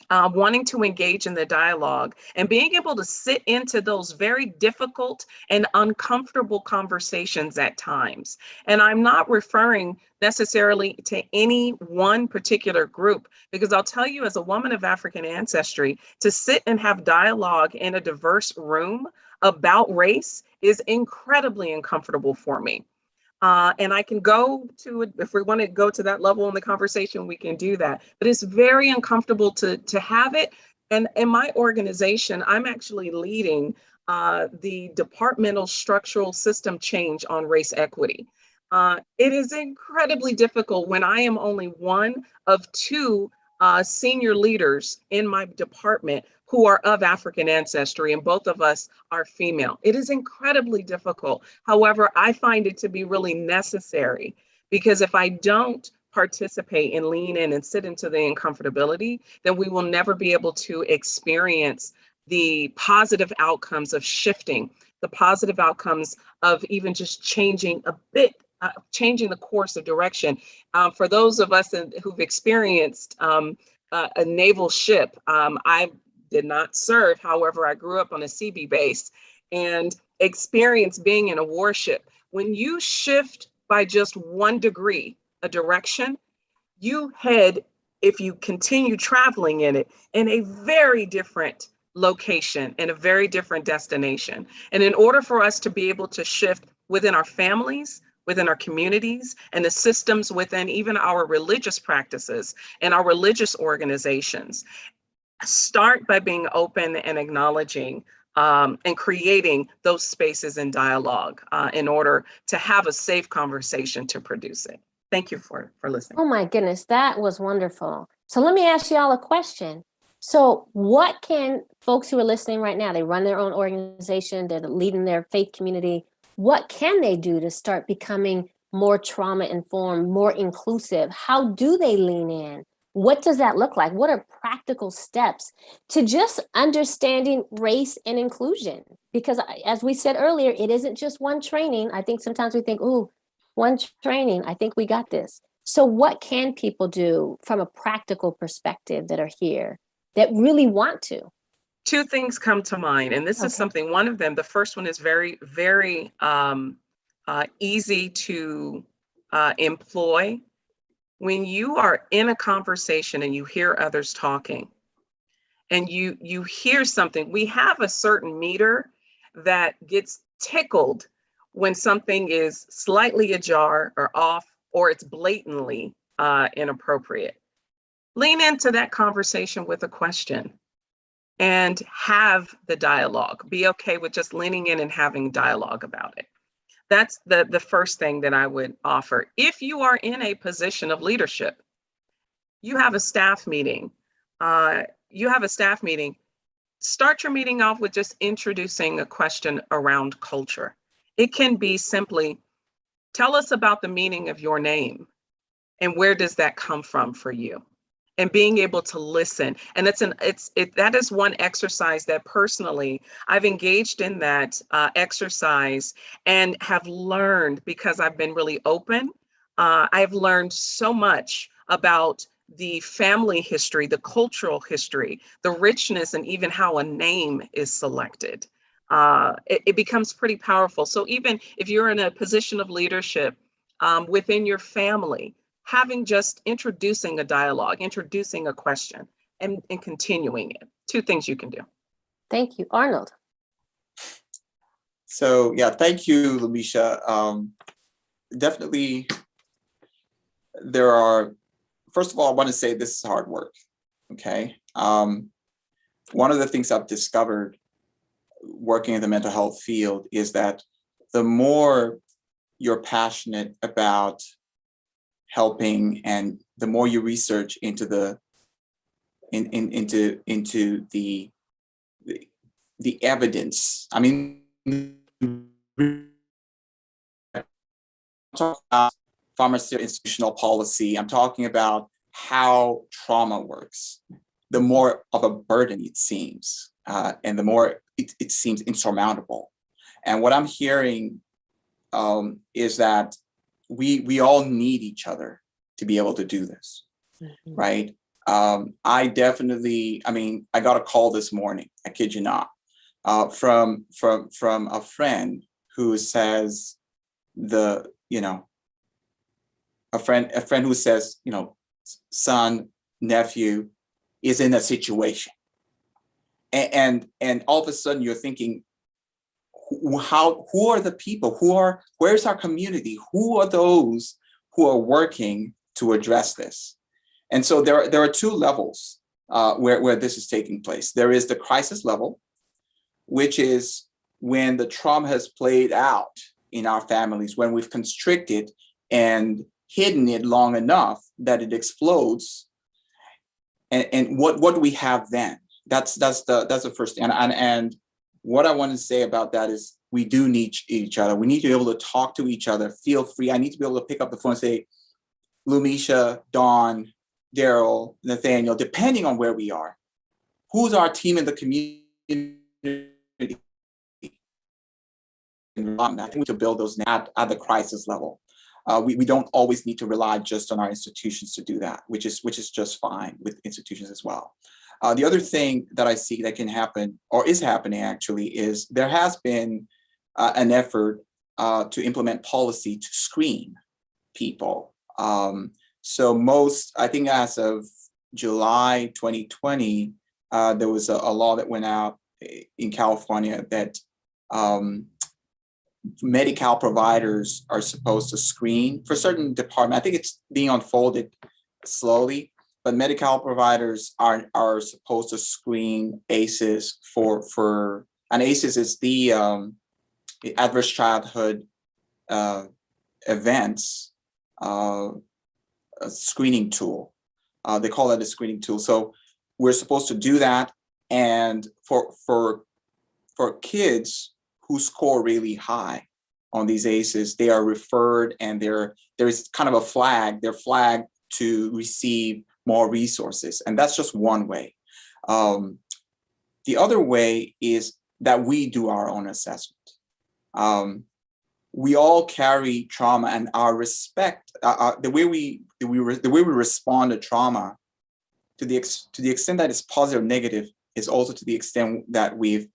Wanting to engage in the dialogue and being able to sit into those very difficult and uncomfortable conversations at times. And I'm not referring necessarily to any one particular group, because I'll tell you, as a woman of African ancestry, to sit and have dialogue in a diverse room about race is incredibly uncomfortable for me. And I can go to it, if we want to go to that level in the conversation, we can do that. But it's very uncomfortable to have it. And in my organization, I'm actually leading the departmental structural system change on race equity. It is incredibly difficult when I am only one of two senior leaders in my department who are of African ancestry, and both of us are female. It is incredibly difficult. However, I find it to be really necessary, because if I don't participate and lean in and sit into the uncomfortability, then we will never be able to experience the positive outcomes of shifting, the positive outcomes of even just changing a bit, changing the course of direction. For those of us who've experienced a naval ship, I did not serve. However, I grew up on a CB base and experienced being in a warship. When you shift by just 1 degree a direction, you head, if you continue traveling in it, in a very different location and a very different destination. And in order for us to be able to shift within our families, within our communities, and the systems within even our religious practices and our religious organizations, start by being open and acknowledging and creating those spaces in dialogue in order to have a safe conversation to produce it. Thank you for listening. Oh my goodness, that was wonderful. So let me ask y'all a question. So what can folks who are listening right now, they run their own organization, they're leading their faith community, what can they do to start becoming more trauma-informed, more inclusive? How do they lean in? What does that look like? What are practical steps to just understanding race and inclusion? Because as we said earlier, it isn't just one training. I think sometimes we think, ooh, one training, I think we got this. So what can people do from a practical perspective that are here that really want to? 2 things come to mind, and this is something, one of them, the first one is very, very easy to employ. When you are in a conversation and you hear others talking and you hear something, we have a certain meter that gets tickled when something is slightly ajar or off, or it's blatantly inappropriate. Lean into that conversation with a question and have the dialogue. Be okay with just leaning in and having dialogue about it. That's the first thing that I would offer. If you are in a position of leadership, you have a staff meeting. start your meeting off with just introducing a question around culture. It can be simply, tell us about the meaning of your name and where does that come from for you? And being able to listen. And that is one exercise that personally I've engaged in that exercise and have learned, because I've been really open. I've learned so much about the family history, the cultural history, the richness, and even how a name is selected. It becomes pretty powerful. So even if you're in a position of leadership within your family, having just introducing a dialogue, introducing a question, and continuing it. Two things you can do. Thank you. Arnold. So yeah, thank you, Lamisha. Definitely, there are, first of all, I want to say this is hard work, okay? One of the things I've discovered working in the mental health field is that the more you're passionate about helping and the more you research into the evidence. I mean, I'm talking about pharmaceutical institutional policy. I'm talking about how trauma works. The more of a burden it seems, and the more it seems insurmountable. And what I'm hearing is that we all need each other to be able to do this, right? I got a call this morning, I kid you not, from a friend who says a friend who says, son, nephew is in a situation. And all of a sudden you're thinking, who are the people, where's our community? Who are those who are working to address this? And so there are two levels where this is taking place. There is the crisis level, which is when the trauma has played out in our families, when we've constricted and hidden it long enough that it explodes. And what do we have then? That's the first thing. And what I want to say about that is we do need each other. We need to be able to talk to each other, feel free. I need to be able to pick up the phone and say, Lumisha, Dawn, Daryl, Nathaniel, depending on where we are, who's our team in the community? I think to build those at the crisis level. We don't always need to rely just on our institutions to do that, which is just fine with institutions as well. The other thing that I see that can happen, or is happening actually, is there has been an effort to implement policy to screen people. So I think as of July 2020, there was a law that went out in California that Medi-Cal providers are supposed to screen for certain departments. I think it's being unfolded slowly, but Medi-Cal providers are supposed to screen ACES and ACES is the adverse childhood events a screening tool. They call it a screening tool. So we're supposed to do that, and for kids who score really high on these ACEs, they are referred, and there is kind of a flag. They're flagged to receive more resources, and that's just one way. The other way is that we do our own assessment. We all carry trauma, and our respect, the way we respond to trauma, to the extent that it's positive or negative, is also to the extent that we've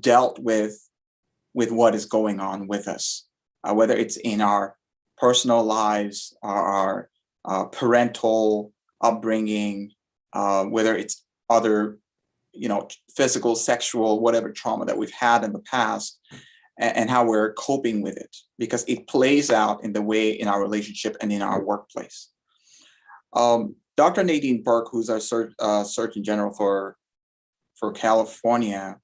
dealt with what is going on with us, whether it's in our personal lives, our parental upbringing, whether it's other, physical, sexual, whatever trauma that we've had in the past, and how we're coping with it, because it plays out in the way in our relationship and in our workplace. Dr. Nadine Burke, who's our Surgeon General for California,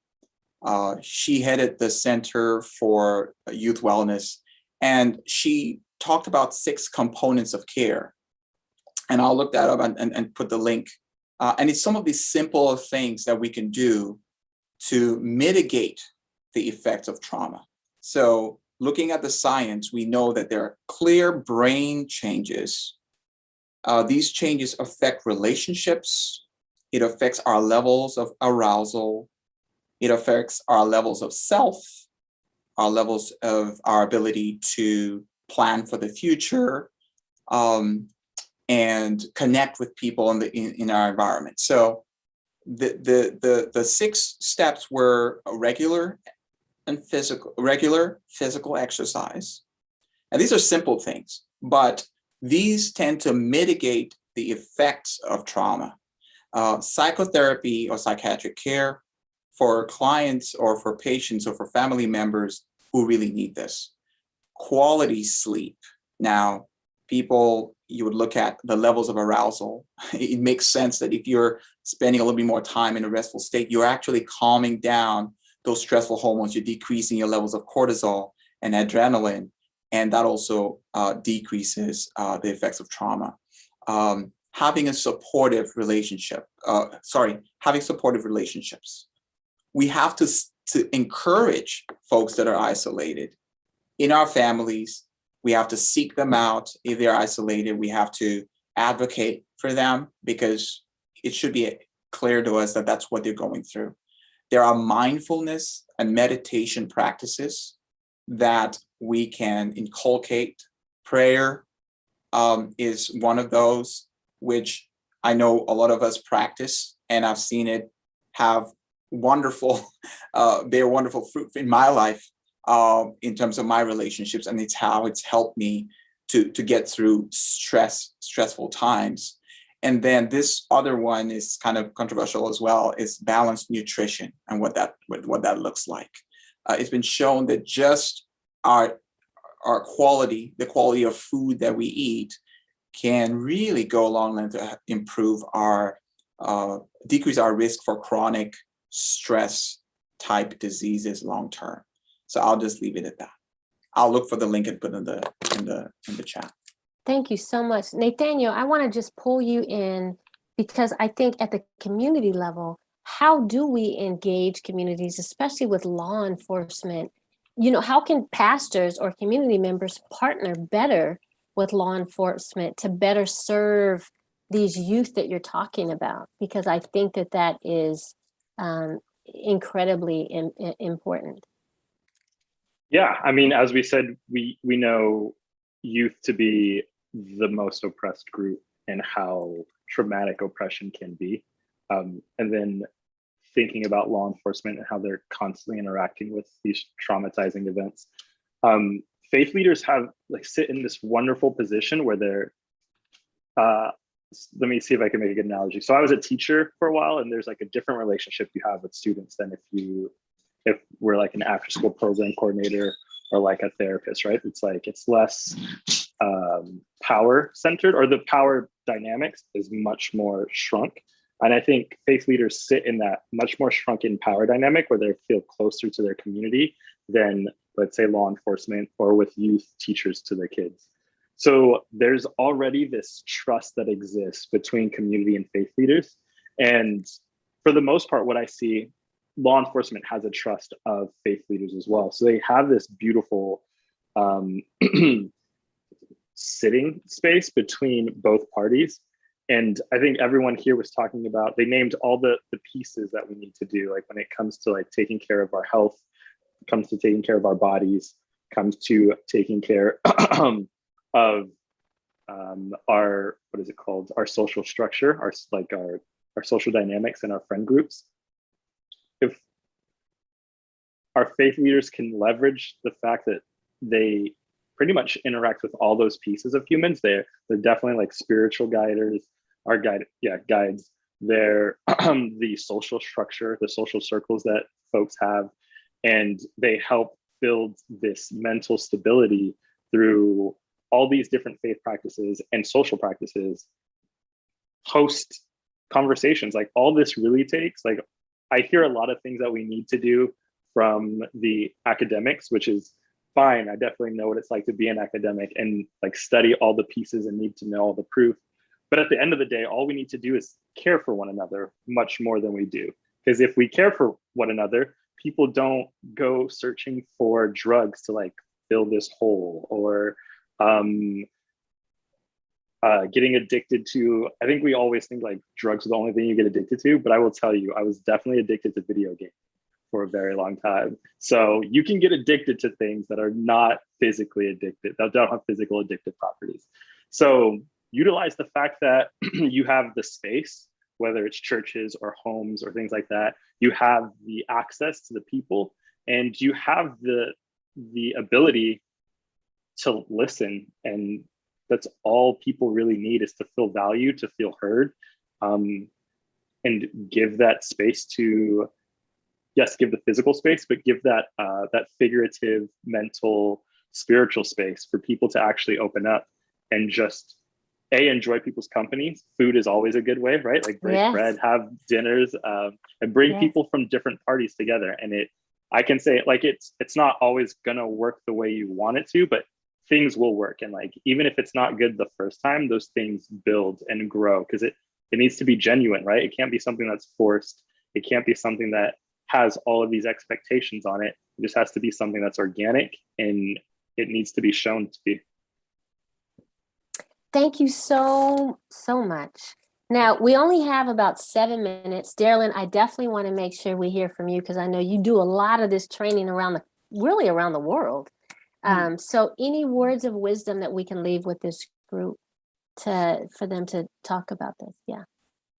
she headed the Center for Youth Wellness, and she talked about 6 components of care. And I'll look that up and put the link. And it's some of these simple things that we can do to mitigate the effects of trauma. So looking at the science, we know that there are clear brain changes. These changes affect relationships. It affects our levels of arousal. It affects our levels of self, our levels of our ability to plan for the future, and connect with people in our environment. So the 6 steps were regular physical exercise. And these are simple things, but these tend to mitigate the effects of trauma. Psychotherapy or psychiatric care for clients or for patients or for family members who really need this. Quality sleep. Now, you would look at the levels of arousal. It makes sense that if you're spending a little bit more time in a restful state, you're actually calming down those stressful hormones. You're decreasing your levels of cortisol and adrenaline, and that also decreases the effects of trauma. Having supportive relationships. We have to encourage folks that are isolated in our families. We have to seek them out if they're isolated. We have to advocate for them because it should be clear to us that that's what they're going through. There are mindfulness and meditation practices that we can inculcate. Prayer is one of those, which I know a lot of us practice, and I've seen it have bear wonderful fruit in my life in terms of my relationships, and it's how it's helped me to get through stressful times. And then this other one is kind of controversial as well, is balanced nutrition and what that looks like. It's been shown that just our quality, the quality of food that we eat, can really go a long way to improve decrease our risk for chronic stress type diseases long term. So I'll just leave it at that. I'll look for the link and put in the chat. Thank you so much. Nathaniel, I want to just pull you in because I think at the community level, how do we engage communities, especially with law enforcement? How can pastors or community members partner better with law enforcement to better serve these youth that you're talking about? Because I think that is incredibly important. Yeah, I mean, as we said, we know youth to be the most oppressed group and how traumatic oppression can be. And then thinking about law enforcement and how they're constantly interacting with these traumatizing events. Faith leaders sit in this wonderful position where they're, let me see if I can make a good analogy. So I was a teacher for a while, and there's like a different relationship you have with students than if we're like an after school program coordinator or like a therapist, right? It's less power centered, or the power dynamics is much more shrunk. And I think faith leaders sit in that much more shrunken power dynamic where they feel closer to their community than, let's say, law enforcement or with youth teachers to their kids. So there's already this trust that exists between community and faith leaders. And for the most part, what I see, law enforcement has a trust of faith leaders as well. So they have this beautiful sitting space between both parties. And I think everyone here was talking about, they named all the pieces that we need to do, like when it comes to like taking care of our health, comes to taking care of our bodies, comes to taking care of our, what is it called? Our social structure, our social dynamics and our friend groups. If our faith leaders can leverage the fact that they pretty much interact with all those pieces of humans, they're definitely like spiritual guides. They're the social structure, the social circles that folks have, and they help build this mental stability through all these different faith practices and social practices. Host conversations, like all this really takes, like I hear a lot of things that we need to do from the academics, which is fine. I definitely know what it's like to be an academic and like study all the pieces and need to know all the proof. But at the end of the day, all we need to do is care for one another much more than we do. Because if we care for one another, people don't go searching for drugs to like fill this hole, or getting addicted to, I think we always think like drugs are the only thing you get addicted to, but I will tell you, I was definitely addicted to video games for a very long time. So you can get addicted to things that are not physically addicted, that don't have physical addictive properties. So utilize the fact that you have the space, whether it's churches or homes or things like that, you have the access to the people, and you have the ability to listen. And that's all people really need, is to feel valued, to feel heard, and give that space to, yes, give the physical space, but give that that figurative, mental, spiritual space for people to actually open up and just enjoy people's company. Food is always a good way, right? Like break bread, have dinners, and bring people from different parties together. And I can say like it's not always gonna work the way you want it to, but things will work. And like even if it's not good the first time, those things build and grow, because it needs to be genuine, right? It can't be something that's forced. It can't be something that has all of these expectations on it. It just has to be something that's organic, and it needs to be shown to be. Thank you so much. Now, we only have about 7 minutes. Darylyn, I definitely want to make sure we hear from you, because I know you do a lot of this training around the world. So any words of wisdom that we can leave with this group for them to talk about this? Yeah.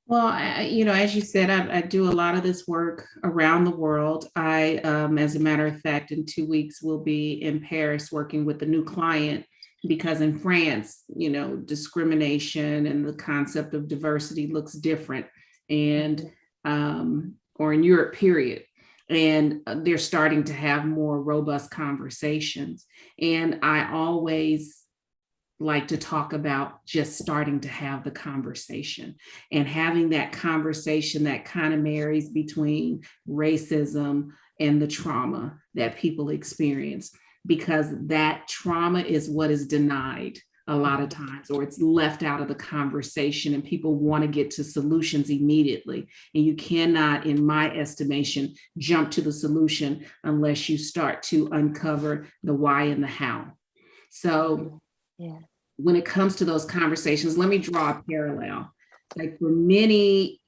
Well, as you said, I do a lot of this work around the world. As a matter of fact, in 2 weeks, will be in Paris working with a new client, because in France, discrimination and the concept of diversity looks different, and or in Europe, period. And they're starting to have more robust conversations. And I always like to talk about just starting to have the conversation, and having that conversation that kind of marries between racism and the trauma that people experience, because that trauma is what is denied a lot of times, or it's left out of the conversation, and people want to get to solutions immediately. And you cannot, in my estimation, jump to the solution unless you start to uncover the why and the how. So when it comes to those conversations, let me draw a parallel. Like for many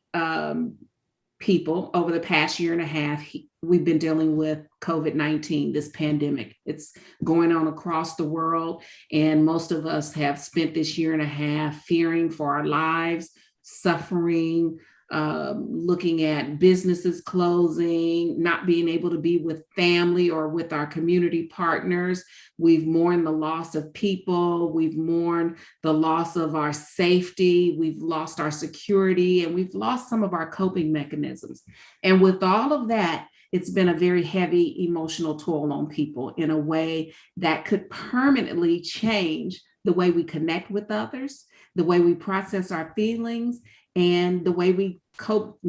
people over the past year and a half, we've been dealing with COVID-19, this pandemic. It's going on across the world. And most of us have spent this year and a half fearing for our lives, suffering, looking at businesses closing, not being able to be with family or with our community partners. We've mourned the loss of people. We've mourned the loss of our safety. We've lost our security, and we've lost some of our coping mechanisms. And with all of that, it's been a very heavy emotional toll on people in a way that could permanently change the way we connect with others, the way we process our feelings, and the way we cope,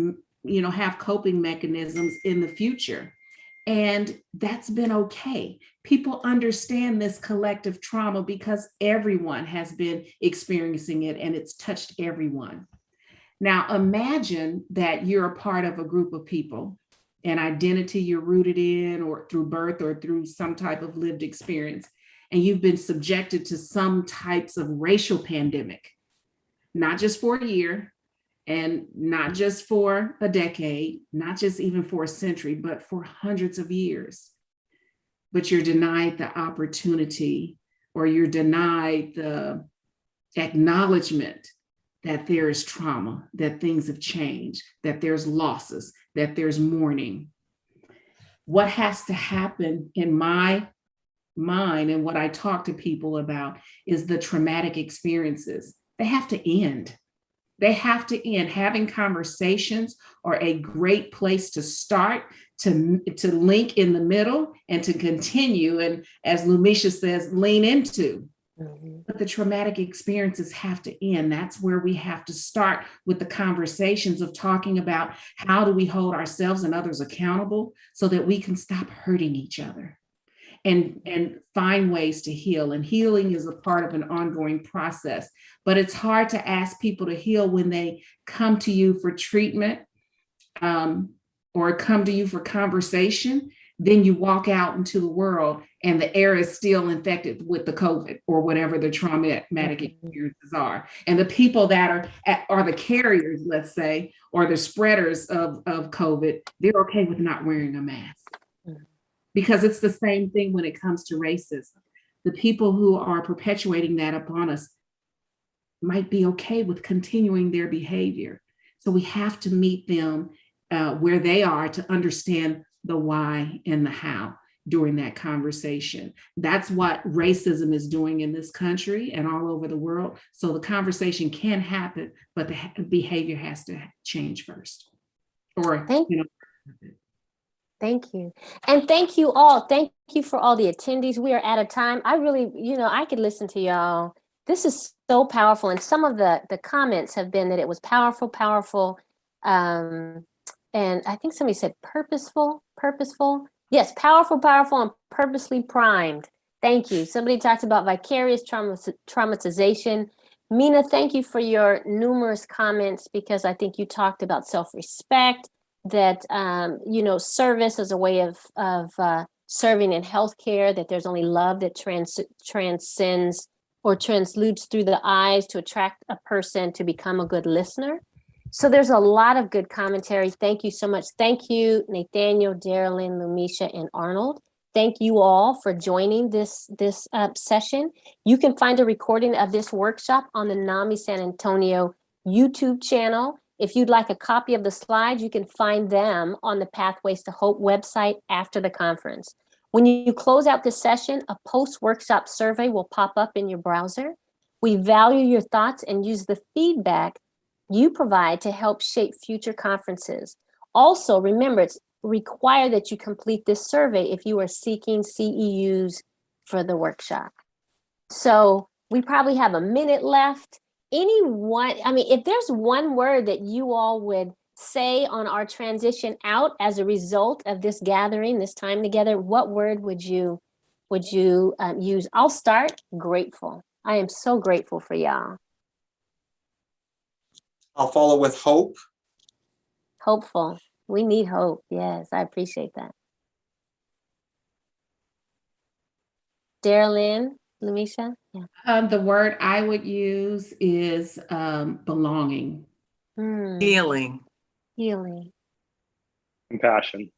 have coping mechanisms in the future. And that's been okay. People understand this collective trauma because everyone has been experiencing it, and it's touched everyone. Now, imagine that you're a part of a group of people, an identity you're rooted in, or through birth or through some type of lived experience, and you've been subjected to some types of racial pandemic, not just for a year, and not just for a decade, not just even for a century, but for hundreds of years. But you're denied the opportunity, or you're denied the acknowledgement that there is trauma, that things have changed, that there's losses, that there's mourning. What has to happen in my mind, and what I talk to people about, is the traumatic experiences. They have to end. They have to end. Having conversations are a great place to start, to link in the middle, and to continue. And as Lumisha says, lean into. But the traumatic experiences have to end. That's where we have to start with the conversations of talking about how do we hold ourselves and others accountable so that we can stop hurting each other and find ways to heal. And healing is a part of an ongoing process. But it's hard to ask people to heal when they come to you for treatment. or come to you for conversation, then you walk out into the world and the air is still infected with the COVID or whatever the traumatic experiences are. And the people that are the carriers, let's say, or the spreaders of COVID, they're okay with not wearing a mask. Because it's the same thing when it comes to racism. The people who are perpetuating that upon us might be okay with continuing their behavior. So we have to meet them where they are to understand the why and the how during that conversation. That's what racism is doing in this country and all over the world. So the conversation can happen, but the behavior has to change first. Or, Thank you. And thank you all. Thank you for all the attendees. We are out of time. I really, I could listen to y'all. This is so powerful. And some of the comments have been that it was powerful. And I think somebody said purposeful. Yes, powerful, and purposely primed. Thank you. Somebody talked about vicarious traumatization. Mina, thank you for your numerous comments, because I think you talked about self-respect, that, service as a way of serving in healthcare, that there's only love that transcends or transludes through the eyes to attract a person to become a good listener. So there's a lot of good commentary. Thank you so much. Thank you, Nathaniel, Darylyn, Lumisha, and Arnold. Thank you all for joining this session. You can find a recording of this workshop on the NAMI San Antonio YouTube channel. If you'd like a copy of the slides, you can find them on the Pathways to Hope website after the conference. When you close out this session, a post-workshop survey will pop up in your browser. We value your thoughts and use the feedback you provide to help shape future conferences. Also, remember, it's required that you complete this survey if you are seeking CEUs for the workshop. So we probably have a minute left. If there's one word that you all would say on our transition out as a result of this gathering, this time together, what word would you use? I'll start. Grateful. I am so grateful for y'all. I'll follow with hope. Hopeful. We need hope. Yes, I appreciate that. Darylyn, Lumisha? Yeah. The word I would use is belonging. Healing. Compassion.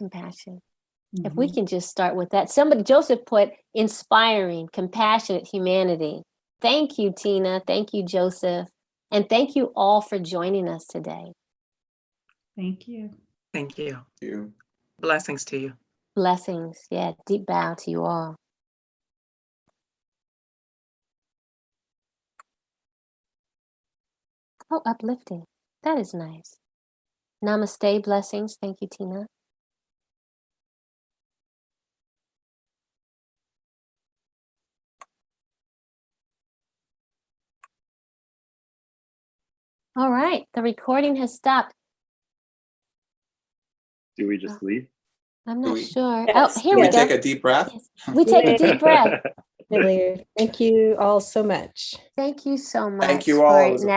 Mm-hmm. If we can just start with that. Joseph put inspiring, compassionate humanity. Thank you, Tina. Thank you, Joseph. And thank you all for joining us today. Thank you. Thank you. Thank you. Blessings to you. Blessings. Yeah, deep bow to you all. Oh, uplifting. That is nice. Namaste, blessings. Thank you, Tina. All right, the recording has stopped. Do we just leave? I'm not sure. Yes. Oh, here Can we we go. take a deep breath? Yes. We take a deep breath. Thank you all so much. Thank you so much. Thank you all. It was a pleasure.